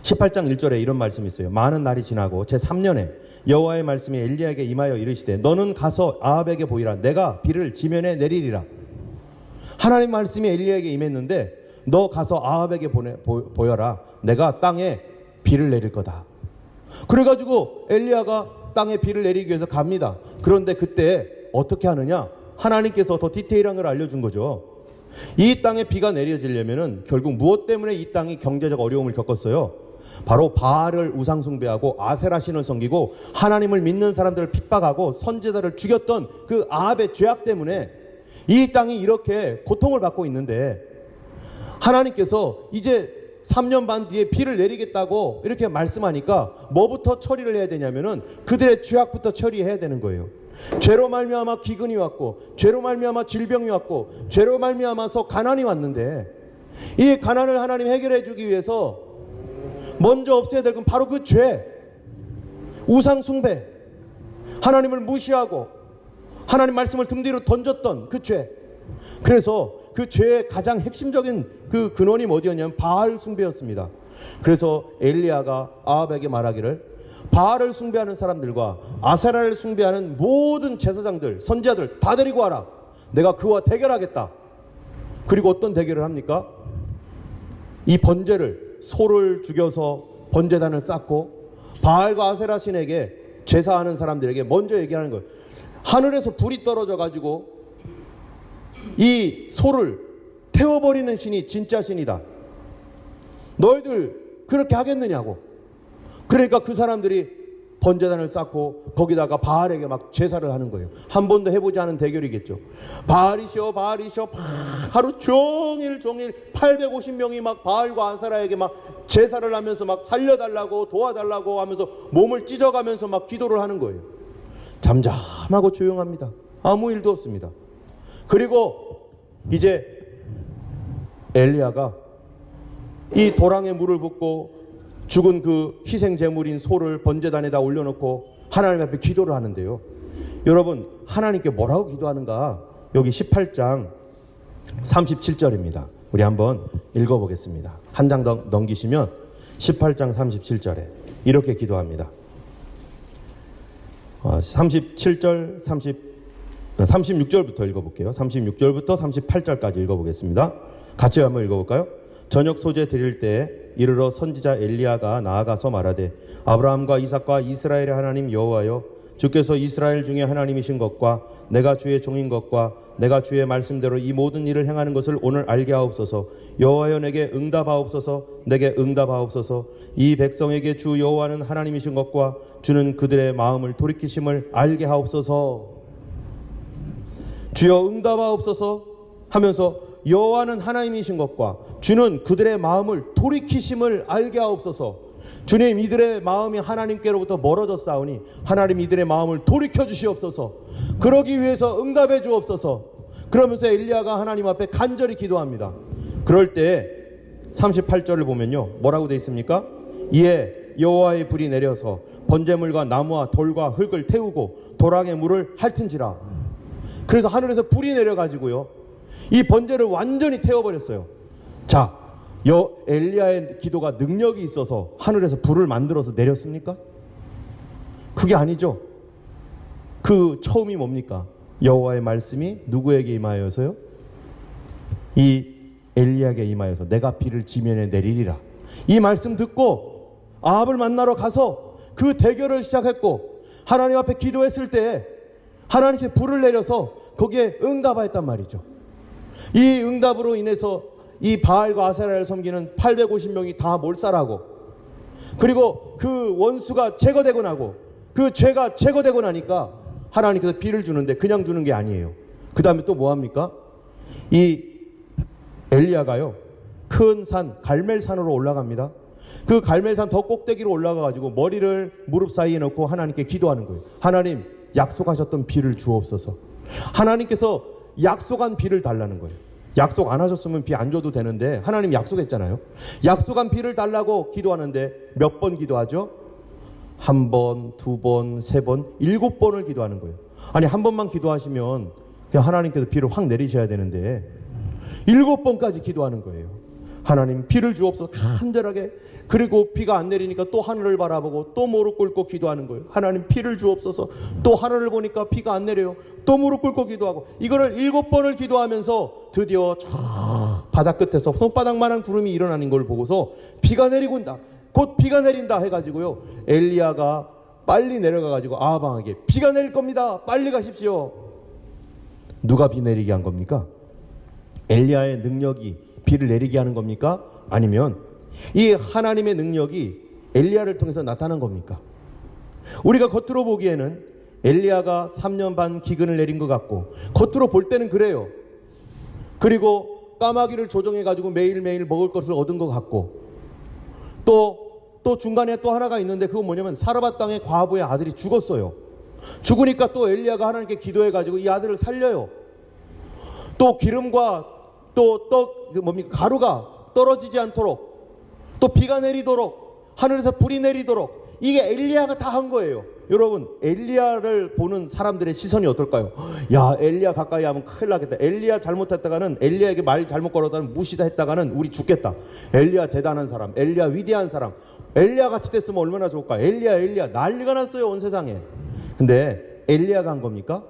18장 1절에 이런 말씀이 있어요. 많은 날이 지나고 제3년에 여호와의 말씀이 엘리야에게 임하여 이르시되 너는 가서 아합에게 보이라. 내가 비를 지면에 내리리라. 하나님 말씀이 엘리야에게 임했는데 너 가서 아합에게 보여라. 내가 땅에 비를 내릴 거다. 그래가지고 엘리야가 땅에 비를 내리기 위해서 갑니다. 그런데 그때 어떻게 하느냐? 하나님께서 더 디테일한 걸 알려준 거죠. 이 땅에 비가 내려지려면은 결국 무엇 때문에 이 땅이 경제적 어려움을 겪었어요? 바로 바알을 우상 숭배하고 아세라 신을 섬기고 하나님을 믿는 사람들을 핍박하고 선지자를 죽였던 그 아합의 죄악 때문에 이 땅이 이렇게 고통을 받고 있는데 하나님께서 이제 3년 반 뒤에 비를 내리겠다고 이렇게 말씀하니까 뭐부터 처리를 해야 되냐면은 그들의 죄악부터 처리해야 되는 거예요. 죄로 말미암아 기근이 왔고 죄로 말미암아 질병이 왔고 죄로 말미암아서 가난이 왔는데 이 가난을 하나님 해결해 주기 위해서 먼저 없애야 될 건 바로 그 죄, 우상 숭배, 하나님을 무시하고 하나님 말씀을 등 뒤로 던졌던 그 죄. 그래서 그 죄의 가장 핵심적인 그 근원이 어디였냐면 바알 숭배였습니다. 그래서 엘리야가 아합에게 말하기를 바알을 숭배하는 사람들과 아세라를 숭배하는 모든 제사장들, 선지자들 다 데리고 와라. 내가 그와 대결하겠다. 그리고 어떤 대결을 합니까? 이 번제를, 소를 죽여서 번제단을 쌓고 바알과 아세라 신에게 제사하는 사람들에게 먼저 얘기하는 거예요. 하늘에서 불이 떨어져 가지고 이 소를 태워버리는 신이 진짜 신이다. 너희들 그렇게 하겠느냐고. 그러니까 그 사람들이 번제단을 쌓고 거기다가 바알에게 막 제사를 하는 거예요. 한 번도 해보지 않은 대결이겠죠. 바알이셔 바알이셔 하루 종일 850명이 막 바알과 아세라에게 막 제사를 하면서 막 살려달라고 도와달라고 하면서 몸을 찢어가면서 막 기도를 하는 거예요. 잠잠하고 조용합니다. 아무 일도 없습니다. 그리고 이제 엘리야가 이 도랑에 물을 붓고 죽은 그 희생 제물인 소를 번제단에다 올려놓고 하나님 앞에 기도를 하는데요. 여러분, 하나님께 뭐라고 기도하는가? 여기 18장 37절입니다. 우리 한번 읽어보겠습니다. 한 장 더 넘기시면 18장 37절에 이렇게 기도합니다. 37절 36절부터 읽어볼게요. 36절부터 38절까지 읽어보겠습니다. 같이 한번 읽어볼까요? 저녁 소재 드릴 때에 이르러 선지자 엘리야가 나아가서 말하되 아브라함과 이삭과 이스라엘의 하나님 여호와여, 주께서 이스라엘 중에 하나님이신 것과 내가 주의 종인 것과 내가 주의 말씀대로 이 모든 일을 행하는 것을 오늘 알게 하옵소서. 여호와여, 내게 응답하옵소서. 내게 응답하옵소서. 이 백성에게 주 여호와는 하나님이신 것과 주는 그들의 마음을 돌이키심을 알게 하옵소서. 주여 응답하옵소서 하면서 여호와는 하나님이신 것과 주는 그들의 마음을 돌이키심을 알게 하옵소서. 주님, 이들의 마음이 하나님께로부터 멀어졌사오니 하나님 이들의 마음을 돌이켜 주시옵소서. 그러기 위해서 응답해 주옵소서. 그러면서 엘리야가 하나님 앞에 간절히 기도합니다. 그럴 때 38절을 보면요, 뭐라고 되어 있습니까? 이에 여호와의 불이 내려서 번제물과 나무와 돌과 흙을 태우고 도랑의 물을 핥은지라. 그래서 하늘에서 불이 내려가지고요, 이 번제를 완전히 태워버렸어요. 자, 엘리야의 기도가 능력이 있어서 하늘에서 불을 만들어서 내렸습니까? 그게 아니죠. 그 처음이 뭡니까? 여호와의 말씀이 누구에게 임하여서요? 이 엘리야에게 임하여서 내가 비를 지면에 내리리라. 이 말씀 듣고 아합을 만나러 가서 그 대결을 시작했고, 하나님 앞에 기도했을 때 하나님께 불을 내려서 거기에 응답하였단 말이죠. 이 응답으로 인해서 이 바알과 아세라를 섬기는 850명이 다 몰살하고, 그리고 그 원수가 제거되고 나고, 그 죄가 제거되고 나니까 하나님께서 비를 주는데 그냥 주는 게 아니에요. 그 다음에 또 뭐합니까? 이 엘리야가요, 큰 산 갈멜산으로 올라갑니다. 그 갈멜산 더 꼭대기로 올라가가지고 머리를 무릎 사이에 넣고 하나님께 기도하는 거예요. 하나님, 약속하셨던 비를 주옵소서. 하나님께서 약속한 비를 달라는 거예요. 약속 안 하셨으면 비 안 줘도 되는데 하나님 약속했잖아요. 약속한 비를 달라고 기도하는데 몇 번 기도하죠? 한 번, 두 번, 세 번, 7번을 기도하는 거예요. 아니, 한 번만 기도하시면 그냥 하나님께서 비를 확 내리셔야 되는데 7번까지 기도하는 거예요. 하나님, 비를 주옵소서. 간절하게. 그리고 비가 안 내리니까 또 하늘을 바라보고 또 무릎 꿇고 기도하는 거예요. 하나님, 비를 주옵소서. 또 하늘을 보니까 비가 안 내려요. 또 무릎 꿇고 기도하고, 이거를 7번을 기도하면서 드디어 저 바다 끝에서 손바닥만한 구름이 일어나는 걸 보고서 비가 내리고 온다, 곧 비가 내린다 해가지고요, 엘리야가 빨리 내려가가지고 아합왕에게 비가 내릴 겁니다, 빨리 가십시오. 누가 비 내리게 한 겁니까? 엘리야의 능력이 비를 내리게 하는 겁니까? 아니면 이 하나님의 능력이 엘리야를 통해서 나타난 겁니까? 우리가 겉으로 보기에는 엘리야가 3년 반 기근을 내린 것 같고, 겉으로 볼 때는 그래요. 그리고 까마귀를 조종해가지고 매일매일 먹을 것을 얻은 것 같고, 또 중간에 또 하나가 있는데, 그건 뭐냐면 사르밧 땅의 과부의 아들이 죽었어요. 죽으니까 또 엘리야가 하나님께 기도해가지고 이 아들을 살려요. 또 기름과 또 가루가 떨어지지 않도록, 또 비가 내리도록, 하늘에서 불이 내리도록, 이게 엘리야가 다 한 거예요. 여러분, 엘리야를 보는 사람들의 시선이 어떨까요? 야, 엘리야 가까이 하면 큰일 나겠다. 엘리야 잘못했다가는, 엘리야에게 말 잘못 걸었다는 무시다 했다가는 우리 죽겠다. 엘리야 대단한 사람, 엘리야 위대한 사람, 엘리야 같이 됐으면 얼마나 좋을까. 엘리야 난리가 났어요, 온 세상에. 근데 엘리야가 한 겁니까?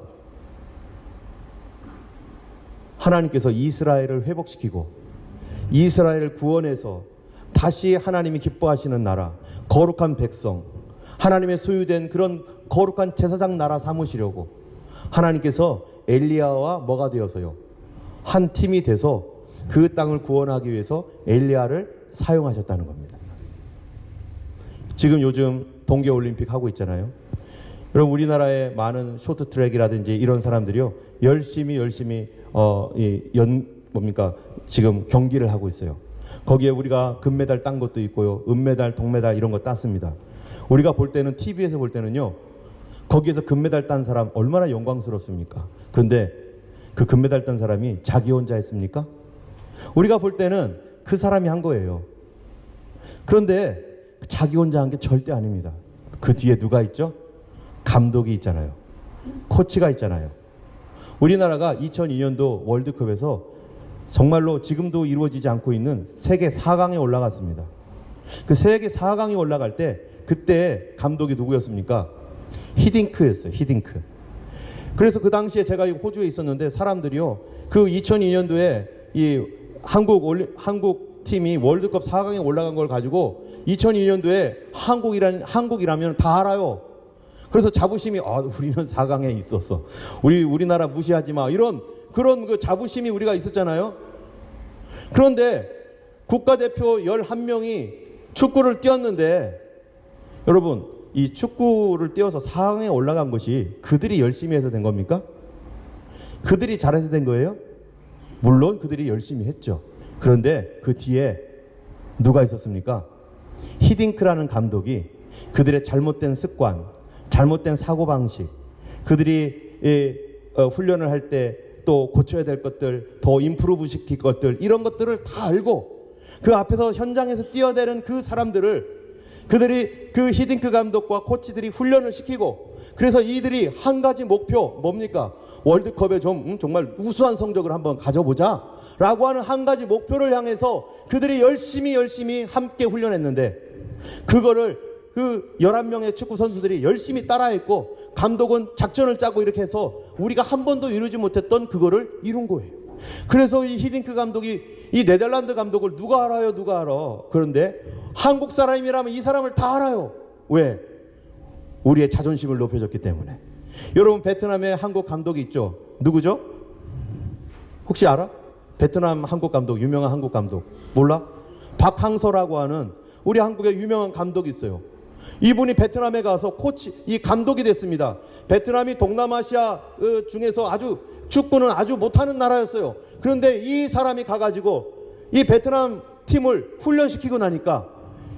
하나님께서 이스라엘을 회복시키고 이스라엘을 구원해서 다시 하나님이 기뻐하시는 나라, 거룩한 백성, 하나님의 소유된 그런 거룩한 제사장 나라 삼으시려고 하나님께서 엘리야와 뭐가 되어서요? 한 팀이 돼서 그 땅을 구원하기 위해서 엘리야를 사용하셨다는 겁니다. 지금 요즘 동계올림픽 하고 있잖아요. 여러분, 우리나라의 많은 쇼트트랙이라든지 이런 사람들이요, 열심히 지금 경기를 하고 있어요. 거기에 우리가 금메달 딴 것도 있고요, 은메달, 동메달 이런 거 땄습니다. 우리가 볼 때는, TV에서 볼 때는요, 거기에서 금메달 딴 사람 얼마나 영광스럽습니까? 그런데 그 금메달 딴 사람이 자기 혼자 했습니까? 우리가 볼 때는 그 사람이 한 거예요. 그런데 자기 혼자 한 게 절대 아닙니다. 그 뒤에 누가 있죠? 감독이 있잖아요. 코치가 있잖아요. 우리나라가 2002년도 월드컵에서 정말로 지금도 이루어지지 않고 있는 세계 4강에 올라갔습니다. 그 세계 4강에 올라갈 때 그때 감독이 누구였습니까? 히딩크였어요. 히딩크. 그래서 그 당시에 제가 호주에 있었는데 사람들이요, 그 2002년도에 이 한국 팀이 월드컵 4강에 올라간 걸 가지고 2002년도에 한국이라면 다 알아요. 그래서 자부심이, 우리는 4강에 있었어, 우리나라 무시하지 마, 그런 그 자부심이 우리가 있었잖아요. 그런데 국가대표 11명이 축구를 뛰었는데, 여러분, 이 축구를 뛰어서 4강에 올라간 것이 그들이 열심히 해서 된 겁니까? 그들이 잘해서 된 거예요? 물론 그들이 열심히 했죠. 그런데 그 뒤에 누가 있었습니까? 히딩크라는 감독이 그들의 잘못된 습관, 잘못된 사고방식, 그들이 훈련을 할 때 또 고쳐야 될 것들, 더 임프루브 시킬 것들, 이런 것들을 다 알고 그 앞에서 현장에서 뛰어내는 그 사람들을, 그들이 그 히딩크 감독과 코치들이 훈련을 시키고, 그래서 이들이 한 가지 목표, 뭡니까? 월드컵에 정말 우수한 성적을 한번 가져보자 라고 하는 한 가지 목표를 향해서 그들이 열심히 함께 훈련했는데, 그거를 그 11명의 축구 선수들이 열심히 따라했고, 감독은 작전을 짜고 이렇게 해서 우리가 한 번도 이루지 못했던 그거를 이룬 거예요. 그래서 이 히딩크 감독이 이 네덜란드 감독을 누가 알아요? 누가 알아? 그런데 한국 사람이라면 이 사람을 다 알아요. 왜? 우리의 자존심을 높여줬기 때문에. 여러분, 베트남에 한국 감독이 있죠. 누구죠? 혹시 알아? 베트남 한국 감독, 유명한 한국 감독. 몰라? 박항서라고 하는 우리 한국의 유명한 감독이 있어요. 이분이 베트남에 가서 이 감독이 됐습니다. 베트남이 동남아시아 중에서 아주 축구는 아주 못하는 나라였어요. 그런데 이 사람이 가가지고 이 베트남 팀을 훈련시키고 나니까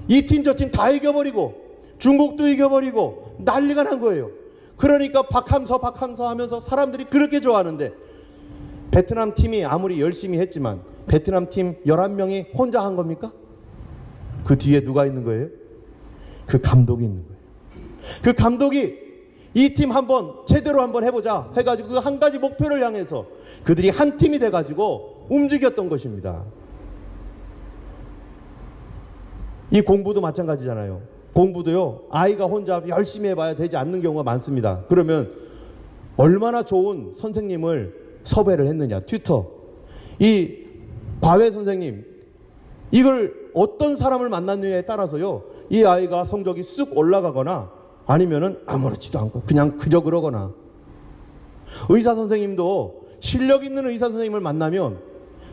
이 팀 저 팀 다 이겨버리고 중국도 이겨버리고 난리가 난 거예요. 그러니까 박항서 하면서 사람들이 그렇게 좋아하는데, 베트남 팀이 아무리 열심히 했지만 베트남 팀 11명이 혼자 한 겁니까? 그 뒤에 누가 있는 거예요? 그 감독이 있는 거예요. 그 감독이 이 팀 한번 제대로 한번 해보자 해가지고 그 한 가지 목표를 향해서 그들이 한 팀이 돼가지고 움직였던 것입니다. 이 공부도 마찬가지잖아요. 공부도요, 아이가 혼자 열심히 해봐야 되지 않는 경우가 많습니다. 그러면 얼마나 좋은 선생님을 섭외를 했느냐, 튜터. 이 과외 선생님, 이걸 어떤 사람을 만났느냐에 따라서요, 이 아이가 성적이 쑥 올라가거나 아니면은 아무렇지도 않고 그냥 그저 그러거나. 의사 선생님도 실력 있는 의사 선생님을 만나면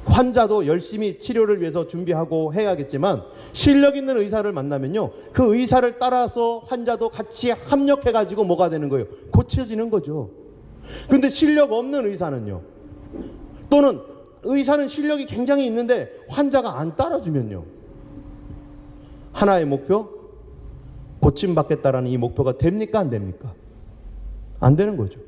환자도 열심히 치료를 위해서 준비하고 해야겠지만, 실력 있는 의사를 만나면요, 그 의사를 따라서 환자도 같이 합력해가지고 뭐가 되는 거예요? 고쳐지는 거죠. 근데 실력 없는 의사는요, 또는 의사는 실력이 굉장히 있는데 환자가 안 따라주면요, 하나의 목표, 고침받겠다라는 이 목표가 됩니까? 안 됩니까? 안 되는 거죠.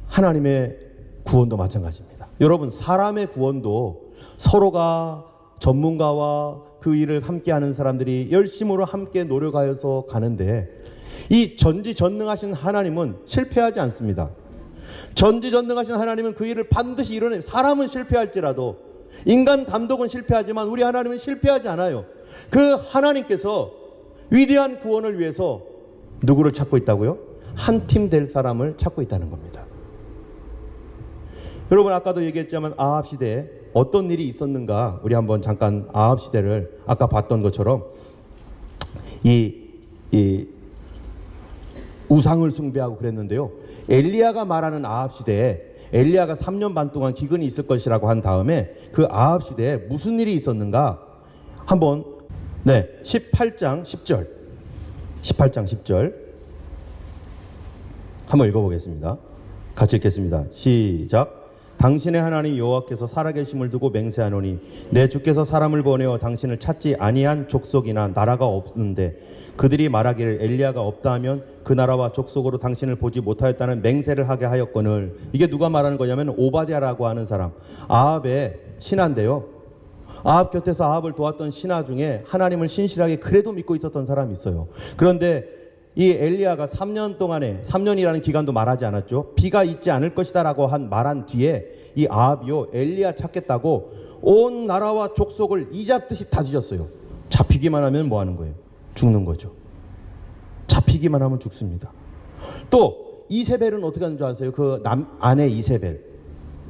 하나님의 구원도 마찬가지입니다. 여러분, 사람의 구원도 서로가 전문가와 그 일을 함께하는 사람들이 열심으로 함께 노력하여서 가는데, 이 전지전능하신 하나님은 실패하지 않습니다. 전지전능하신 하나님은 그 일을 반드시 이뤄내. 사람은 실패할지라도, 인간 감독은 실패하지만 우리 하나님은 실패하지 않아요. 그 하나님께서 위대한 구원을 위해서 누구를 찾고 있다고요? 한 팀 될 사람을 찾고 있다는 겁니다. 여러분, 아까도 얘기했지만 아합 시대에 어떤 일이 있었는가, 우리 한번 잠깐 아합 시대를 아까 봤던 것처럼 이 우상을 숭배하고 그랬는데요, 엘리야가 말하는 아합 시대에 엘리야가 3년 반 동안 기근이 있을 것이라고 한 다음에 그 아합 시대에 무슨 일이 있었는가 한번 18장 10절 18장 10절 한번 읽어보겠습니다. 같이 읽겠습니다. 시작. 당신의 하나님 여호와께서 살아계심을 두고 맹세하노니 내 주께서 사람을 보내어 당신을 찾지 아니한 족속이나 나라가 없는데 그들이 말하기를 엘리야가 없다 하면 그 나라와 족속으로 당신을 보지 못하였다는 맹세를 하게 하였거늘. 이게 누가 말하는 거냐면 오바댜라고 하는 사람, 아합의 신하인데요, 아합 곁에서 아합을 도왔던 신하 중에 하나님을 신실하게 그래도 믿고 있었던 사람이 있어요. 그런데 이 엘리야가 3년 동안에, 3년이라는 기간도 말하지 않았죠. 비가 있지 않을 것이다 라고 말한 뒤에 이 아합이요, 엘리야 찾겠다고 온 나라와 족속을 이잡듯이 다 뒤졌어요. 잡히기만 하면 뭐 하는 거예요? 죽는 거죠. 잡히기만 하면 죽습니다. 또 이세벨은 어떻게 하는 줄 아세요? 그 아내 이세벨.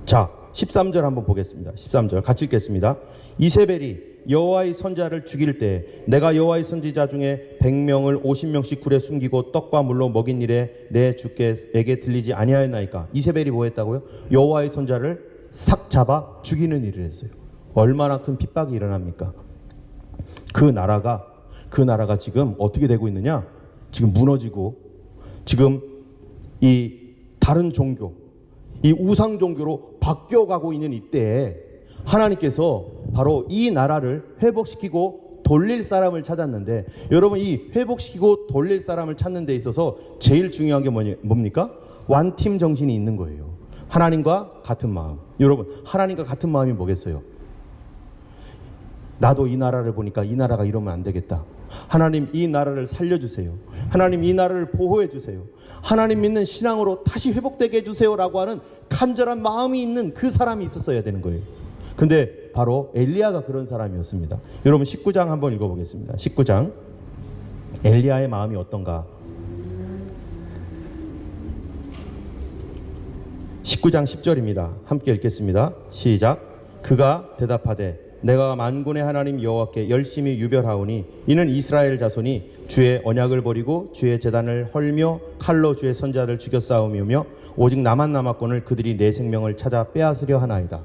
자, 13절 한번 보겠습니다. 13절 같이 읽겠습니다. 이세벨이 여호와의 선자를 죽일 때 내가 여호와의 선지자 중에 100명을 50명씩 굴에 숨기고 떡과 물로 먹인 일에 내 주께에게 들리지 아니하였나이까. 이세벨이 뭐 했다고요? 여호와의 선자를 싹 잡아 죽이는 일을 했어요. 얼마나 큰 핍박이 일어납니까? 그 나라가 지금 어떻게 되고 있느냐? 지금 무너지고, 지금 이 다른 종교, 이 우상 종교로 바뀌어가고 있는 이때에 하나님께서 바로 이 나라를 회복시키고 돌릴 사람을 찾았는데, 여러분, 이 회복시키고 돌릴 사람을 찾는 데 있어서 제일 중요한 게 뭡니까? 완팀 정신이 있는 거예요. 하나님과 같은 마음. 여러분, 하나님과 같은 마음이 뭐겠어요? 나도 이 나라를 보니까 이 나라가 이러면 안 되겠다. 하나님, 이 나라를 살려주세요. 하나님, 이 나라를 보호해주세요. 하나님 믿는 신앙으로 다시 회복되게 해주세요라고 하는 간절한 마음이 있는 그 사람이 있었어야 되는 거예요. 근데 바로 엘리야가 그런 사람이었습니다. 여러분, 19장 한번 읽어보겠습니다. 19장 엘리야의 마음이 어떤가? 19장 10절입니다. 함께 읽겠습니다. 시작. 그가 대답하되 내가 만군의 하나님 여호와께 열심히 유별하오니 이는 이스라엘 자손이 주의 언약을 버리고 주의 제단을 헐며 칼로 주의 선자를 죽여 싸움이며 오직 나만 남았거늘 그들이 내 생명을 찾아 빼앗으려 하나이다.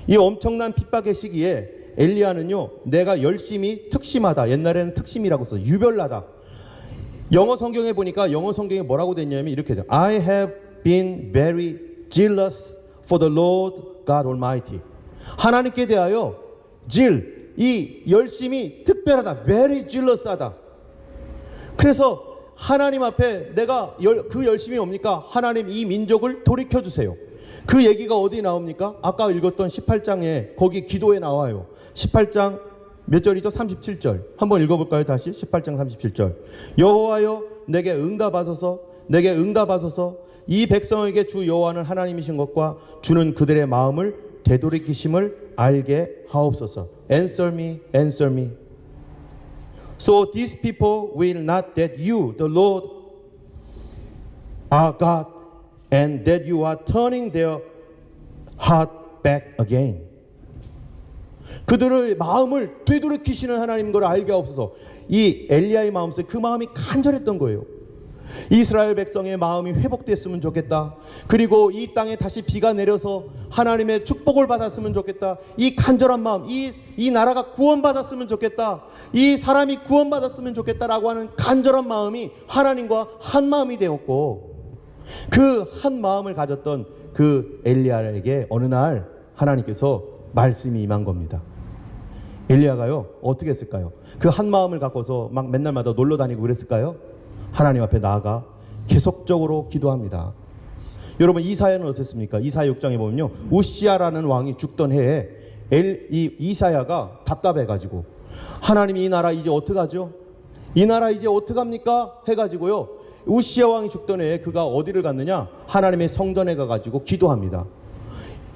이 엄청난 핍박의 시기에 엘리야는요, 내가 열심히 특심하다. 옛날에는 특심이라고 써요. 유별나다. 영어 성경에 보니까 영어 성경에 뭐라고 됐냐면 이렇게 돼요. I have been very jealous for the Lord God Almighty. 하나님께 대하여 이 열심히 특별하다. very jealous하다. 그래서 하나님 앞에 내가 그 열심이 뭡니까? 하나님 이 민족을 돌이켜주세요. 그 얘기가 어디 나옵니까? 아까 읽었던 18장에 거기 기도에 나와요. 18장 몇 절이죠? 37절. 한번 읽어볼까요? 다시 18장 37절. 여호와여 내게 응답하소서, 내게 응답하소서. 이 백성에게 주 여호와는 하나님이신 것과 주는 그들의 마음을 되돌이키심을 알게 하옵소서. Answer me, answer me. So these people will not that you, the Lord, are God, and that you are turning their heart back again. 그들의 마음을 되돌이키시는 하나님인 걸 알게 하옵소서. 이 엘리야의 마음속에 그 마음이 간절했던 거예요. 이스라엘 백성의 마음이 회복됐으면 좋겠다. 그리고 이 땅에 다시 비가 내려서 하나님의 축복을 받았으면 좋겠다. 이 간절한 마음, 이 나라가 구원받았으면 좋겠다. 이 사람이 구원받았으면 좋겠다라고 하는 간절한 마음이 하나님과 한 마음이 되었고, 그 한 마음을 가졌던 그 엘리야에게 어느 날 하나님께서 말씀이 임한 겁니다. 엘리야가요, 어떻게 했을까요? 그 한 마음을 갖고서 막 맨날마다 놀러 다니고 그랬을까요? 하나님 앞에 나아가 계속적으로 기도합니다. 여러분, 이사야는 어땠습니까? 이사야 6장에 보면요, 우시야라는 왕이 죽던 해에 이사야가 답답해가지고 하나님이 이 나라 이제 어떡하죠? 이 나라 이제 어떡합니까? 해가지고요, 우시야 왕이 죽던 해에 그가 어디를 갔느냐? 하나님의 성전에 가가지고 기도합니다.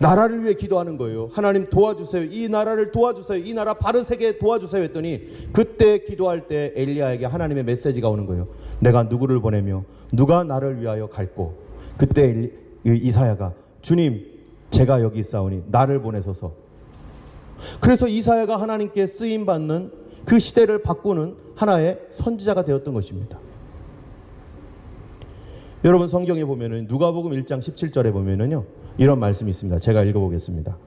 나라를 위해 기도하는 거예요. 하나님 도와주세요. 이 나라를 도와주세요. 이 나라 바르세게 도와주세요 했더니, 그때 기도할 때 엘리야에게 하나님의 메시지가 오는 거예요. 내가 누구를 보내며 누가 나를 위하여 갈꼬. 그때 이사야가 주님, 제가 여기 있사오니 나를 보내소서. 그래서 이사야가 하나님께 쓰임받는, 그 시대를 바꾸는 하나의 선지자가 되었던 것입니다. 여러분, 성경에 보면은 누가복음 1장 17절에 보면은요, 이런 말씀이 있습니다. 제가 읽어보겠습니다.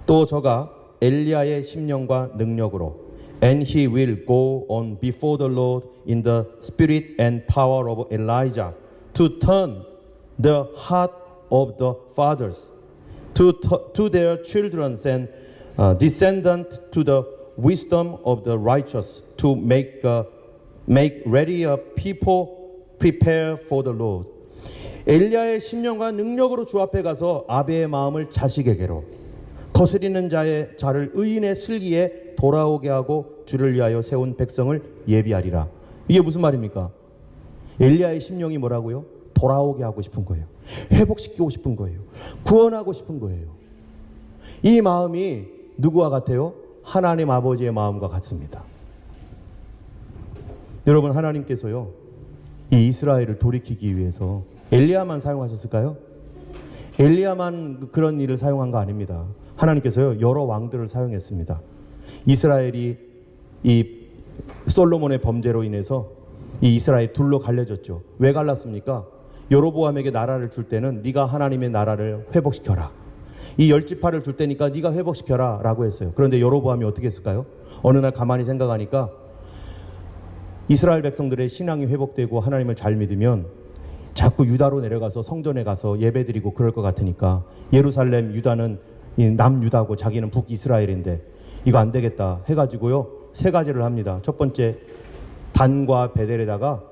또 저가 엘리야의 심령과 능력으로 And he will go on before the Lord in the spirit and power of Elijah to turn the heart of the fathers to their children and descendants to the wisdom of the righteous to make ready a people prepare for the Lord. 엘리야의 심령과 능력으로 주 앞에 가서 아베의 마음을 자식에게로, 거스리는 자를 의인의 슬기에 돌아오게 하고 주를 위하여 세운 백성을 예비하리라. 이게 무슨 말입니까? 엘리야의 심령이 뭐라고요? 돌아오게 하고 싶은 거예요. 회복시키고 싶은 거예요. 구원하고 싶은 거예요. 이 마음이 누구와 같아요? 하나님 아버지의 마음과 같습니다. 여러분, 하나님께서요, 이 이스라엘을 돌이키기 위해서 엘리야만 사용하셨을까요? 엘리야만 그런 일을 사용한 거 아닙니다. 하나님께서요, 여러 왕들을 사용했습니다. 이스라엘이 이 솔로몬의 범죄로 인해서 이 이스라엘 둘로 갈려졌죠. 왜 갈랐습니까? 여로보암에게 나라를 줄 때는 네가 하나님의 나라를 회복시켜라. 이 10지파를 줄 테니까 네가 회복시켜라 라고 했어요. 그런데 여로보암이 어떻게 했을까요? 어느 날 가만히 생각하니까 이스라엘 백성들의 신앙이 회복되고 하나님을 잘 믿으면 자꾸 유다로 내려가서 성전에 가서 예배드리고 그럴 것 같으니까, 예루살렘 유다는 남유다고 자기는 북이스라엘인데 이거 안 되겠다 해가지고요, 3가지를 합니다. 첫 번째, 단과 베델에다가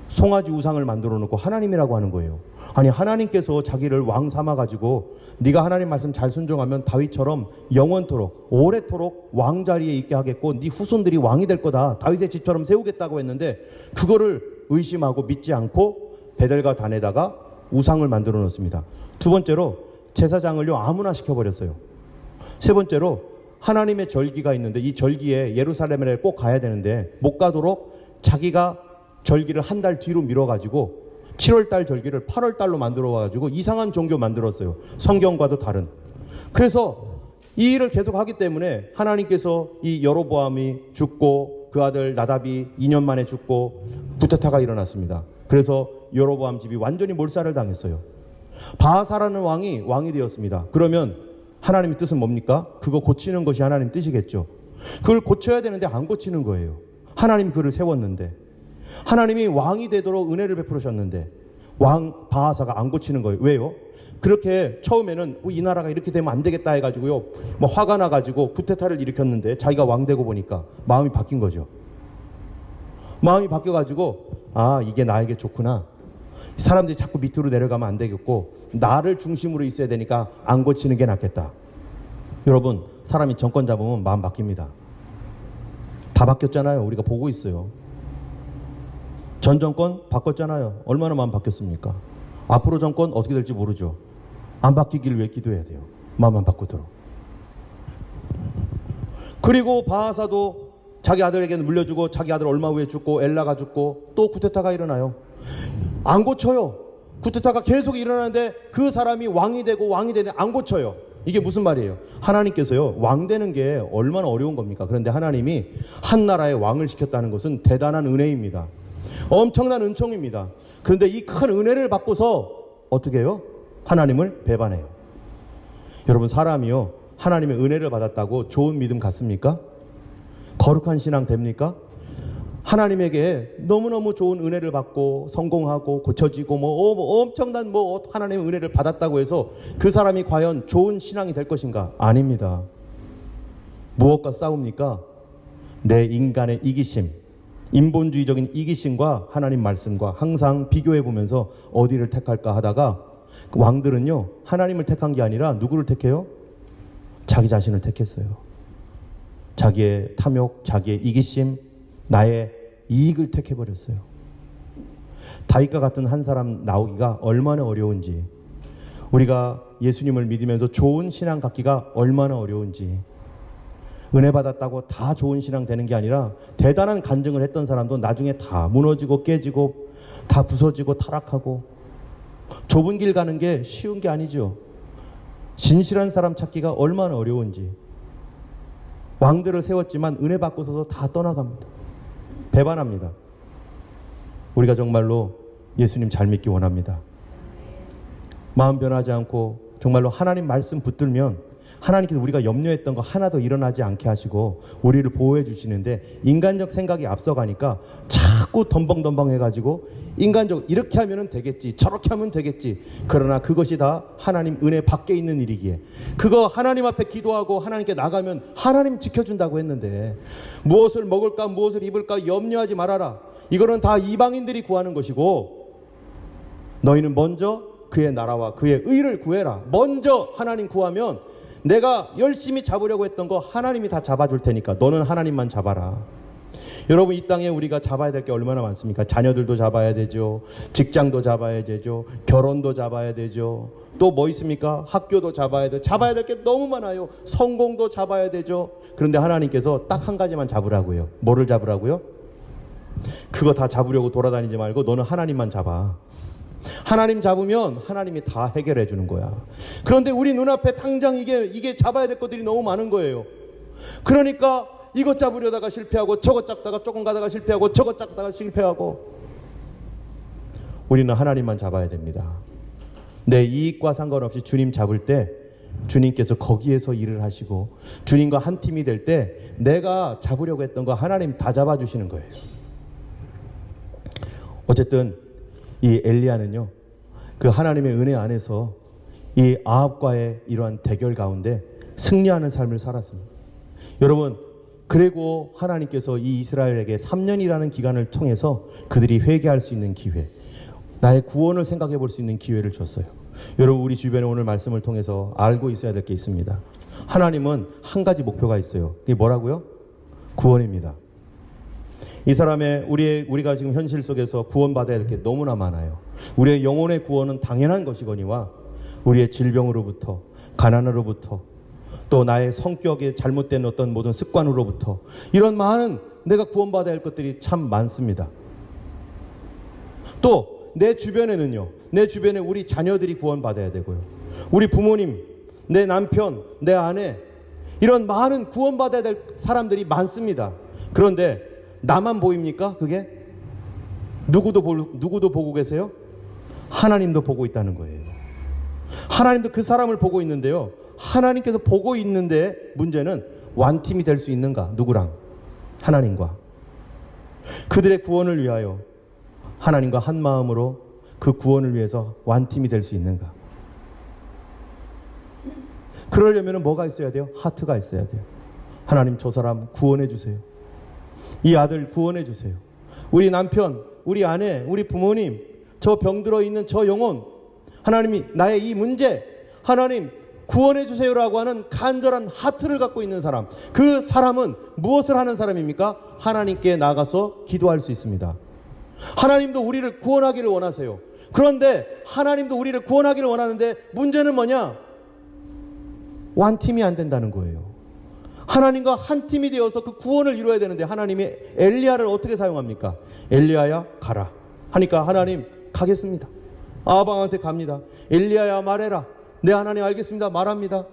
송아지 우상을 만들어 놓고 하나님이라고 하는 거예요. 아니, 하나님께서 자기를 왕 삼아가지고 네가 하나님 말씀 잘 순종하면 다윗처럼 영원토록 오래토록 왕자리에 있게 하겠고 네 후손들이 왕이 될 거다, 다윗의 집처럼 세우겠다고 했는데, 그거를 의심하고 믿지 않고 베델과 단에다가 우상을 만들어 놓습니다. 두 번째로, 제사장을요 아무나 시켜버렸어요. 세 번째로, 하나님의 절기가 있는데 이 절기에 예루살렘에 꼭 가야 되는데 못 가도록 자기가 절기를 한 달 뒤로 미뤄가지고 7월달 절기를 8월달로 만들어가지고 이상한 종교 만들었어요. 성경과도 다른. 그래서 이 일을 계속 하기 때문에 하나님께서 이 여로보암이 죽고 그 아들 나답이 2년 만에 죽고 구테타가 일어났습니다. 그래서 여로보암 집이 완전히 몰살을 당했어요. 바하사라는 왕이 되었습니다. 그러면 하나님의 뜻은 뭡니까? 그거 고치는 것이 하나님 뜻이겠죠. 그걸 고쳐야 되는데 안 고치는 거예요. 하나님이 그를 세웠는데, 하나님이 왕이 되도록 은혜를 베풀으셨는데 왕 바하사가 안 고치는 거예요. 왜요? 그렇게 처음에는 이 나라가 이렇게 되면 안 되겠다 해가지고요, 뭐 화가 나가지고 쿠데타를 일으켰는데 자기가 왕 되고 보니까 마음이 바뀐 거죠. 마음이 바뀌어가지고 이게 나에게 좋구나. 사람들이 자꾸 밑으로 내려가면 안 되겠고 나를 중심으로 있어야 되니까 안 고치는 게 낫겠다. 여러분, 사람이 정권 잡으면 마음 바뀝니다. 다 바뀌었잖아요. 우리가 보고 있어요. 전 정권 바꿨잖아요. 얼마나 마음 바뀌었습니까? 앞으로 정권 어떻게 될지 모르죠. 안 바뀌길 위해 기도해야 돼요. 마음만 바꾸도록. 그리고 바하사도 자기 아들에게는 물려주고 자기 아들 얼마 후에 죽고 엘라가 죽고 또 쿠데타가 일어나요. 안 고쳐요. 쿠데타가 계속 일어나는데 그 사람이 왕이 되고 안 고쳐요. 이게 무슨 말이에요? 하나님께서요, 왕 되는 게 얼마나 어려운 겁니까? 그런데 하나님이 한 나라의 왕을 시켰다는 것은 대단한 은혜입니다. 엄청난 은총입니다. 그런데 이 큰 은혜를 받고서 어떻게 해요? 하나님을 배반해요. 여러분, 사람이요, 하나님의 은혜를 받았다고 좋은 믿음 갖습니까? 거룩한 신앙 됩니까? 하나님에게 너무너무 좋은 은혜를 받고 성공하고 고쳐지고 엄청난 하나님의 은혜를 받았다고 해서 그 사람이 과연 좋은 신앙이 될 것인가? 아닙니다. 무엇과 싸웁니까? 내 인간의 이기심, 인본주의적인 이기심과 하나님 말씀과 항상 비교해 보면서 어디를 택할까 하다가 왕들은요, 하나님을 택한 게 아니라 누구를 택해요? 자기 자신을 택했어요. 자기의 탐욕, 자기의 이기심, 나의 이익을 택해버렸어요. 다윗과 같은 한 사람 나오기가 얼마나 어려운지, 우리가 예수님을 믿으면서 좋은 신앙 갖기가 얼마나 어려운지, 은혜 받았다고 다 좋은 신앙 되는 게 아니라 대단한 간증을 했던 사람도 나중에 다 무너지고 깨지고 다 부서지고 타락하고, 좁은 길 가는 게 쉬운 게 아니죠. 진실한 사람 찾기가 얼마나 어려운지. 왕들을 세웠지만 은혜 받고서도 다 떠나갑니다. 배반합니다. 우리가 정말로 예수님 잘 믿기 원합니다. 마음 변하지 않고 정말로 하나님 말씀 붙들면 하나님께서 우리가 염려했던 거 하나도 일어나지 않게 하시고 우리를 보호해 주시는데, 인간적 생각이 앞서가니까 자꾸 덤벙덤벙 해가지고 인간적으로 이렇게 하면 되겠지, 저렇게 하면 되겠지. 그러나 그것이 다 하나님 은혜 밖에 있는 일이기에, 그거 하나님 앞에 기도하고 하나님께 나가면 하나님 지켜준다고 했는데, 무엇을 먹을까 무엇을 입을까 염려하지 말아라. 이거는 다 이방인들이 구하는 것이고, 너희는 먼저 그의 나라와 그의 의를 구해라. 먼저 하나님 구하면 내가 열심히 잡으려고 했던 거 하나님이 다 잡아줄 테니까 너는 하나님만 잡아라. 여러분, 이 땅에 우리가 잡아야 될 게 얼마나 많습니까? 자녀들도 잡아야 되죠. 직장도 잡아야 되죠. 결혼도 잡아야 되죠. 또 뭐 있습니까? 학교도 잡아야 돼. 잡아야 될 게 너무 많아요. 성공도 잡아야 되죠. 그런데 하나님께서 딱 한 가지만 잡으라고요. 뭐를 잡으라고요? 그거 다 잡으려고 돌아다니지 말고 너는 하나님만 잡아. 하나님 잡으면 하나님이 다 해결해 주는 거야. 그런데 우리 눈앞에 당장 이게 잡아야 될 것들이 너무 많은 거예요. 그러니까 이것 잡으려다가 실패하고, 저것 잡다가 조금 가다가 실패하고, 저것 잡다가 실패하고. 우리는 하나님만 잡아야 됩니다. 내 이익과 상관없이 주님 잡을 때 주님께서 거기에서 일을 하시고, 주님과 한 팀이 될 때 내가 잡으려고 했던 거 하나님 다 잡아주시는 거예요. 어쨌든 이 엘리야는요, 그 하나님의 은혜 안에서 이 아합과의 이러한 대결 가운데 승리하는 삶을 살았습니다. 여러분, 그리고 하나님께서 이 이스라엘에게 3년이라는 기간을 통해서 그들이 회개할 수 있는 기회, 나의 구원을 생각해 볼 수 있는 기회를 줬어요. 여러분, 우리 주변에 오늘 말씀을 통해서 알고 있어야 될 게 있습니다. 하나님은 한 가지 목표가 있어요. 그게 뭐라고요? 구원입니다. 이 사람의 우리가 지금 현실 속에서 구원받아야 될 게 너무나 많아요. 우리의 영혼의 구원은 당연한 것이거니와 우리의 질병으로부터, 가난으로부터, 또 나의 성격에 잘못된 어떤 모든 습관으로부터 이런 많은 내가 구원받아야 할 것들이 참 많습니다. 또 내 주변에는요, 내 주변에 우리 자녀들이 구원받아야 되고요, 우리 부모님, 내 남편, 내 아내, 이런 많은 구원받아야 될 사람들이 많습니다. 그런데 나만 보입니까? 그게? 누구도 보고 계세요? 하나님도 보고 있다는 거예요. 하나님도 그 사람을 보고 있는데요, 하나님께서 보고 있는데 문제는 완팀이 될 수 있는가? 누구랑? 하나님과. 그들의 구원을 위하여 하나님과 한 마음으로 그 구원을 위해서 완팀이 될 수 있는가? 그러려면 뭐가 있어야 돼요? 하트가 있어야 돼요. 하나님, 저 사람 구원해 주세요. 이 아들 구원해 주세요. 우리 남편, 우리 아내, 우리 부모님, 저 병들어 있는 저 영혼, 하나님이 나의 이 문제, 하나님 구원해 주세요라고 하는 간절한 하트를 갖고 있는 사람, 그 사람은 무엇을 하는 사람입니까? 하나님께 나가서 기도할 수 있습니다. 하나님도 우리를 구원하기를 원하세요. 그런데 하나님도 우리를 구원하기를 원하는데 문제는 뭐냐? 완팀이 안 된다는 거예요. 하나님과 한 팀이 되어서 그 구원을 이루어야 되는데 하나님이 엘리야를 어떻게 사용합니까? 엘리야야 가라 하니까 하나님 가겠습니다. 아방한테 갑니다. 엘리야야 말해라. 네 하나님 알겠습니다. 말합니다.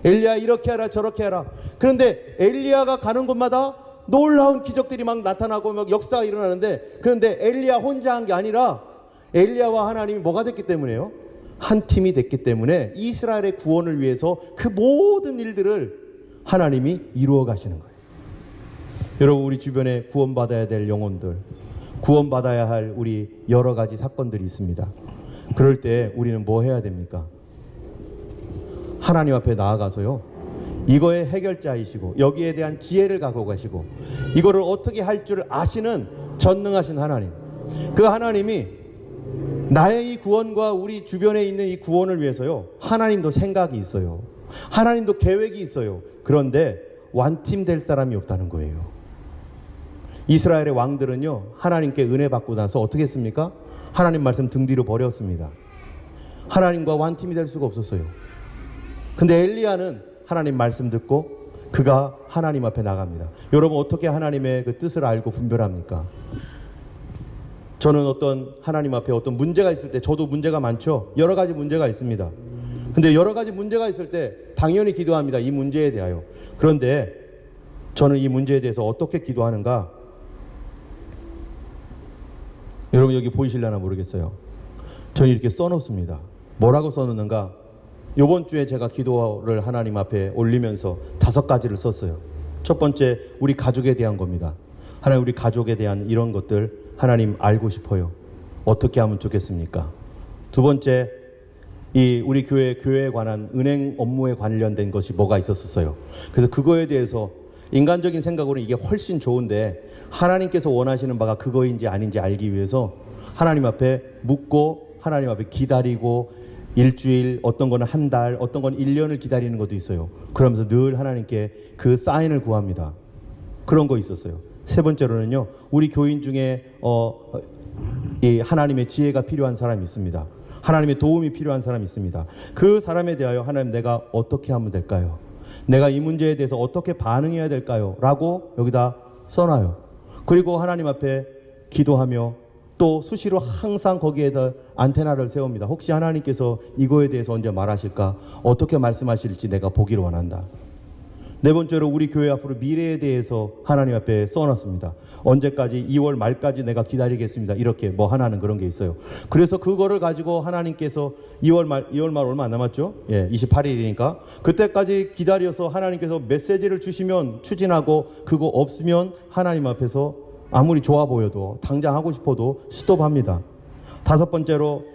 엘리야 이렇게 하라 저렇게 하라. 그런데 엘리야가 가는 곳마다 놀라운 기적들이 막 나타나고 막 역사가 일어나는데, 그런데 엘리야 혼자 한 게 아니라 엘리야와 하나님이 뭐가 됐기 때문에요? 한 팀이 됐기 때문에 이스라엘의 구원을 위해서 그 모든 일들을 하나님이 이루어 가시는 거예요. 여러분, 우리 주변에 구원받아야 될 영혼들, 구원받아야 할 우리 여러 가지 사건들이 있습니다. 그럴 때 우리는 뭐 해야 됩니까? 하나님 앞에 나아가서요, 이거의 해결자이시고 여기에 대한 지혜를 갖고 가시고 이거를 어떻게 할 줄 아시는 전능하신 하나님, 그 하나님이 나의 이 구원과 우리 주변에 있는 이 구원을 위해서요, 하나님도 생각이 있어요. 하나님도 계획이 있어요. 그런데 완팀 될 사람이 없다는 거예요. 이스라엘의 왕들은요, 하나님께 은혜 받고 나서 어떻게 했습니까? 하나님 말씀 등 뒤로 버렸습니다. 하나님과 완팀이 될 수가 없었어요. 근데 엘리야는 하나님 말씀 듣고 그가 하나님 앞에 나갑니다. 여러분, 어떻게 하나님의 그 뜻을 알고 분별합니까? 저는 어떤 하나님 앞에 어떤 문제가 있을 때, 저도 문제가 많죠. 여러 가지 문제가 있습니다. 근데 여러 가지 문제가 있을 때 당연히 기도합니다. 이 문제에 대하여. 그런데 저는 이 문제에 대해서 어떻게 기도하는가? 여러분, 여기 보이실려나 모르겠어요. 저는 이렇게 써놓습니다. 뭐라고 써놓는가? 이번 주에 제가 기도를 하나님 앞에 올리면서 5가지를 썼어요. 첫 번째, 우리 가족에 대한 겁니다. 하나님, 우리 가족에 대한 이런 것들 하나님 알고 싶어요. 어떻게 하면 좋겠습니까? 두 번째, 이 우리 교회에 관한 은행 업무에 관련된 것이 뭐가 있었어요. 그래서 그거에 대해서 인간적인 생각으로 이게 훨씬 좋은데 하나님께서 원하시는 바가 그거인지 아닌지 알기 위해서 하나님 앞에 묻고 하나님 앞에 기다리고, 일주일, 어떤 거는 한 달, 어떤 건 1년을 기다리는 것도 있어요. 그러면서 늘 하나님께 그 사인을 구합니다. 그런 거 있었어요. 세 번째로는요, 우리 교인 중에 이 하나님의 지혜가 필요한 사람이 있습니다. 하나님의 도움이 필요한 사람이 있습니다. 그 사람에 대하여 하나님, 내가 어떻게 하면 될까요? 내가 이 문제에 대해서 어떻게 반응해야 될까요? 라고 여기다 써놔요. 그리고 하나님 앞에 기도하며 또 수시로 항상 거기에다 안테나를 세웁니다. 혹시 하나님께서 이거에 대해서 언제 말하실까? 어떻게 말씀하실지 내가 보기를 원한다. 네 번째로, 우리 교회 앞으로 미래에 대해서 하나님 앞에 써놨습니다. 언제까지? 2월 말까지 내가 기다리겠습니다. 이렇게 뭐 하나는 그런 게 있어요. 그래서 그거를 가지고 하나님께서 2월 말 얼마 안 남았죠? 예, 28일이니까 그때까지 기다려서 하나님께서 메시지를 주시면 추진하고, 그거 없으면 하나님 앞에서 아무리 좋아 보여도 당장 하고 싶어도 스톱합니다. 5번째로,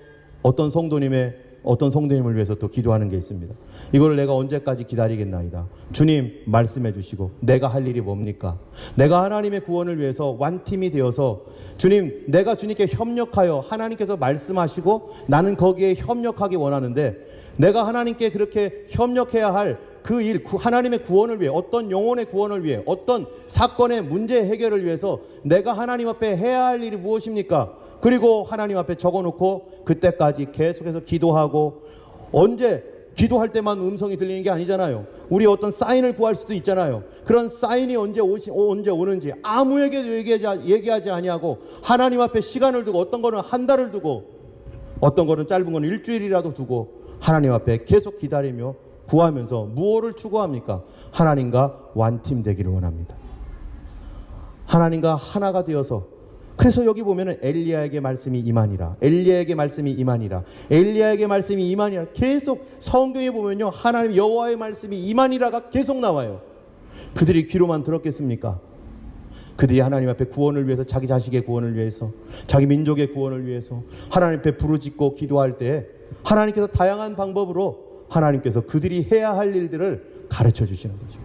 어떤 성도님을 위해서 또 기도하는 게 있습니다. 이걸 내가 언제까지 기다리겠나이다. 주님 말씀해 주시고, 내가 할 일이 뭡니까? 내가 하나님의 구원을 위해서 완팀이 되어서, 주님, 내가 주님께 협력하여 하나님께서 말씀하시고 나는 거기에 협력하기 원하는데, 내가 하나님께 그렇게 협력해야 할 그 일, 하나님의 구원을 위해, 어떤 영혼의 구원을 위해, 어떤 사건의 문제 해결을 위해서 내가 하나님 앞에 해야 할 일이 무엇입니까? 그리고 하나님 앞에 적어놓고 그때까지 계속해서 기도하고, 언제 기도할 때만 음성이 들리는 게 아니잖아요. 우리 어떤 사인을 구할 수도 있잖아요. 그런 사인이 언제 오는지 아무에게도 얘기하지 아니하고 하나님 앞에 시간을 두고, 어떤 거는 한 달을 두고, 어떤 거는 짧은 거는 일주일이라도 두고 하나님 앞에 계속 기다리며 구하면서 무엇을 추구합니까? 하나님과 완팀되기를 원합니다. 하나님과 하나가 되어서, 그래서 여기 보면은 엘리야에게 말씀이 임하니라, 엘리야에게 말씀이 임하니라, 엘리야에게 말씀이 임하니라, 계속 성경에 보면요, 하나님 여호와의 말씀이 임하니라가 계속 나와요. 그들이 귀로만 들었겠습니까? 그들이 하나님 앞에 구원을 위해서, 자기 자식의 구원을 위해서, 자기 민족의 구원을 위해서 하나님 앞에 부르짖고 기도할 때 하나님께서 다양한 방법으로 하나님께서 그들이 해야 할 일들을 가르쳐 주시는 거죠.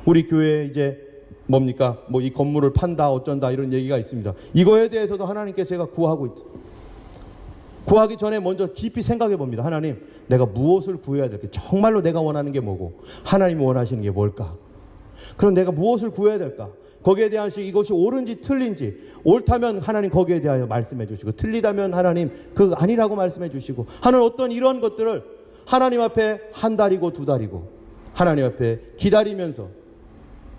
우리 교회에 이제 뭡니까? 뭐 이 건물을 판다 어쩐다 이런 얘기가 있습니다. 이거에 대해서도 하나님께 제가 구하고 있죠. 구하기 전에 먼저 깊이 생각해 봅니다. 하나님, 내가 무엇을 구해야 될까? 정말로 내가 원하는 게 뭐고 하나님이 원하시는 게 뭘까? 그럼 내가 무엇을 구해야 될까? 거기에 대한 이것이 옳은지 틀린지, 옳다면 하나님 거기에 대하여 말씀해 주시고, 틀리다면 하나님 그 아니라고 말씀해 주시고 하는 어떤 이런 것들을 하나님 앞에 한 달이고 두 달이고 하나님 앞에 기다리면서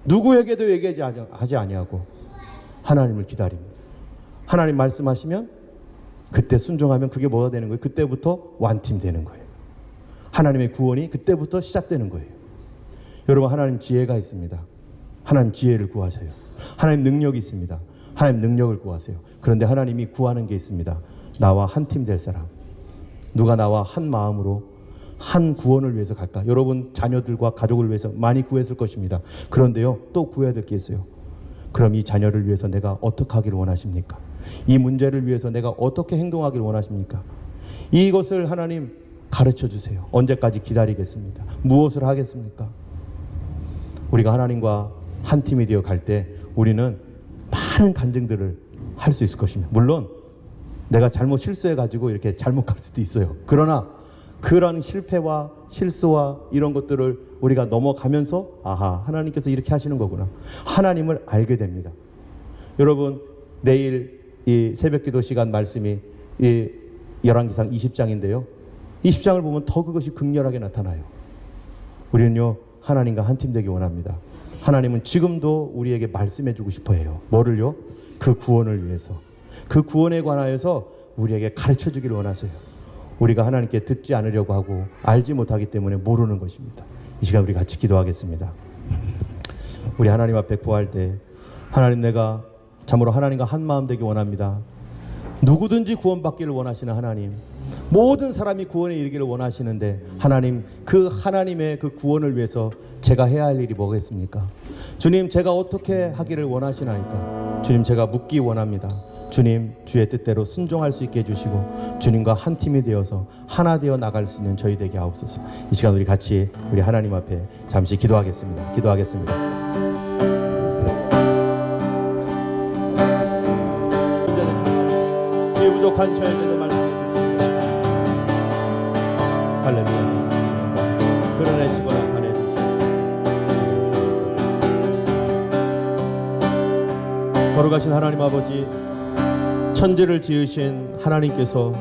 누구에게도 얘기하지 아니하고 하나님을 기다립니다. 하나님 말씀하시면 그때 순종하면 그게 뭐가 되는 거예요? 그때부터 완팀 되는 거예요. 하나님의 구원이 그때부터 시작되는 거예요. 여러분, 하나님 지혜가 있습니다. 하나님 지혜를 구하세요. 하나님 능력이 있습니다. 하나님 능력을 구하세요. 그런데 하나님이 구하는 게 있습니다. 나와 한 팀 될 사람. 누가 나와 한 마음으로 한 구원을 위해서 갈까? 여러분 자녀들과 가족을 위해서 많이 구했을 것입니다. 그런데요, 또 구해야 될 게 있어요. 그럼 이 자녀를 위해서 내가 어떻게 하기를 원하십니까? 이 문제를 위해서 내가 어떻게 행동하기를 원하십니까? 이것을 하나님 가르쳐 주세요. 언제까지 기다리겠습니까? 무엇을 하겠습니까? 우리가 하나님과 한 팀이 되어 갈 때 우리는 많은 간증들을 할 수 있을 것입니다. 물론 내가 잘못 실수해가지고 이렇게 잘못 갈 수도 있어요. 그러나 그런 실패와 실수와 이런 것들을 우리가 넘어가면서 아하, 하나님께서 이렇게 하시는 거구나, 하나님을 알게 됩니다. 여러분, 내일 이 새벽기도 시간 말씀이 이 열왕기상 20장인데요 20장을 보면 더 그것이 극렬하게 나타나요. 우리는요, 하나님과 한 팀 되기 원합니다. 하나님은 지금도 우리에게 말씀해 주고 싶어 해요. 뭐를요? 그 구원을 위해서, 그 구원에 관하여서 우리에게 가르쳐 주기를 원하세요. 우리가 하나님께 듣지 않으려고 하고 알지 못하기 때문에 모르는 것입니다. 이 시간 우리 같이 기도하겠습니다. 우리 하나님 앞에 구할 때, 하나님, 내가 참으로 하나님과 한 마음 되기 원합니다. 누구든지 구원받기를 원하시는 하나님, 모든 사람이 구원에 이르기를 원하시는데 하나님, 그 하나님의 그 구원을 위해서 제가 해야 할 일이 뭐겠습니까? 주님, 제가 어떻게 하기를 원하시나이까? 주님, 제가 묻기 원합니다. 주님, 주의 뜻대로 순종할 수 있게 해주시고 주님과 한 팀이 되어서 하나 되어 나갈 수 있는 저희 되게 하옵소서. 이 시간 우리 같이 우리 하나님 앞에 잠시 기도하겠습니다. 기도하겠습니다. 지혜 부족한 저에게도 말씀해 주시옵소서. 할렐루야. 끌어내시고 나타내 주시옵소서. 걸어가신 하나님 아버지, 천지를 지으신 하나님께서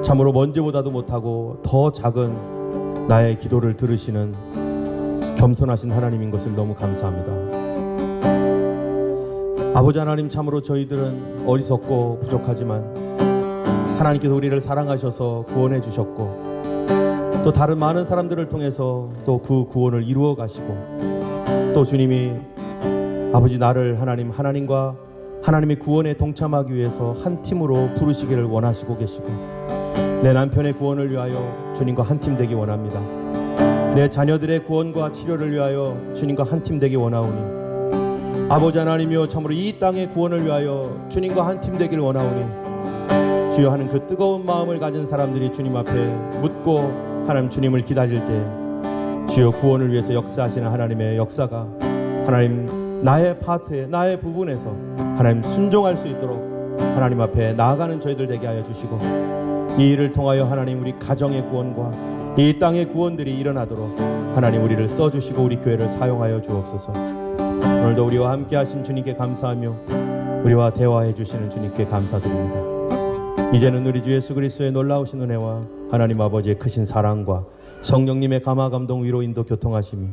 참으로 먼지보다도 못하고 더 작은 나의 기도를 들으시는 겸손하신 하나님인 것을 너무 감사합니다. 아버지 하나님, 참으로 저희들은 어리석고 부족하지만 하나님께서 우리를 사랑하셔서 구원해 주셨고, 또 다른 많은 사람들을 통해서 또 그 구원을 이루어 가시고, 또 주님이 아버지 나를 하나님과 하나님의 구원에 동참하기 위해서 한 팀으로 부르시기를 원하시고 계시고, 내 남편의 구원을 위하여 주님과 한 팀 되기 원합니다. 내 자녀들의 구원과 치료를 위하여 주님과 한 팀 되기 원하오니, 아버지 하나님이여, 참으로 이 땅의 구원을 위하여 주님과 한 팀 되기를 원하오니, 주여 하는 그 뜨거운 마음을 가진 사람들이 주님 앞에 묻고 하나님 주님을 기다릴 때, 주여 구원을 위해서 역사하시는 하나님의 역사가 하나님 나의 파트에, 나의 부분에서 하나님 순종할 수 있도록 하나님 앞에 나아가는 저희들 되게 하여 주시고, 이 일을 통하여 하나님 우리 가정의 구원과 이 땅의 구원들이 일어나도록 하나님 우리를 써주시고 우리 교회를 사용하여 주옵소서. 오늘도 우리와 함께 하신 주님께 감사하며 우리와 대화해 주시는 주님께 감사드립니다. 이제는 우리 주 예수 그리스도의 놀라우신 은혜와 하나님 아버지의 크신 사랑과 성령님의 감화 감동 위로 인도 교통하심이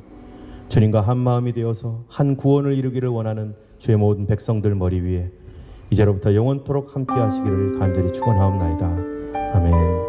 주님과 한 마음이 되어서 한 구원을 이루기를 원하는 주의 모든 백성들 머리 위에 이제로부터 영원토록 함께 하시기를 간절히 축원하옵나이다. 아멘.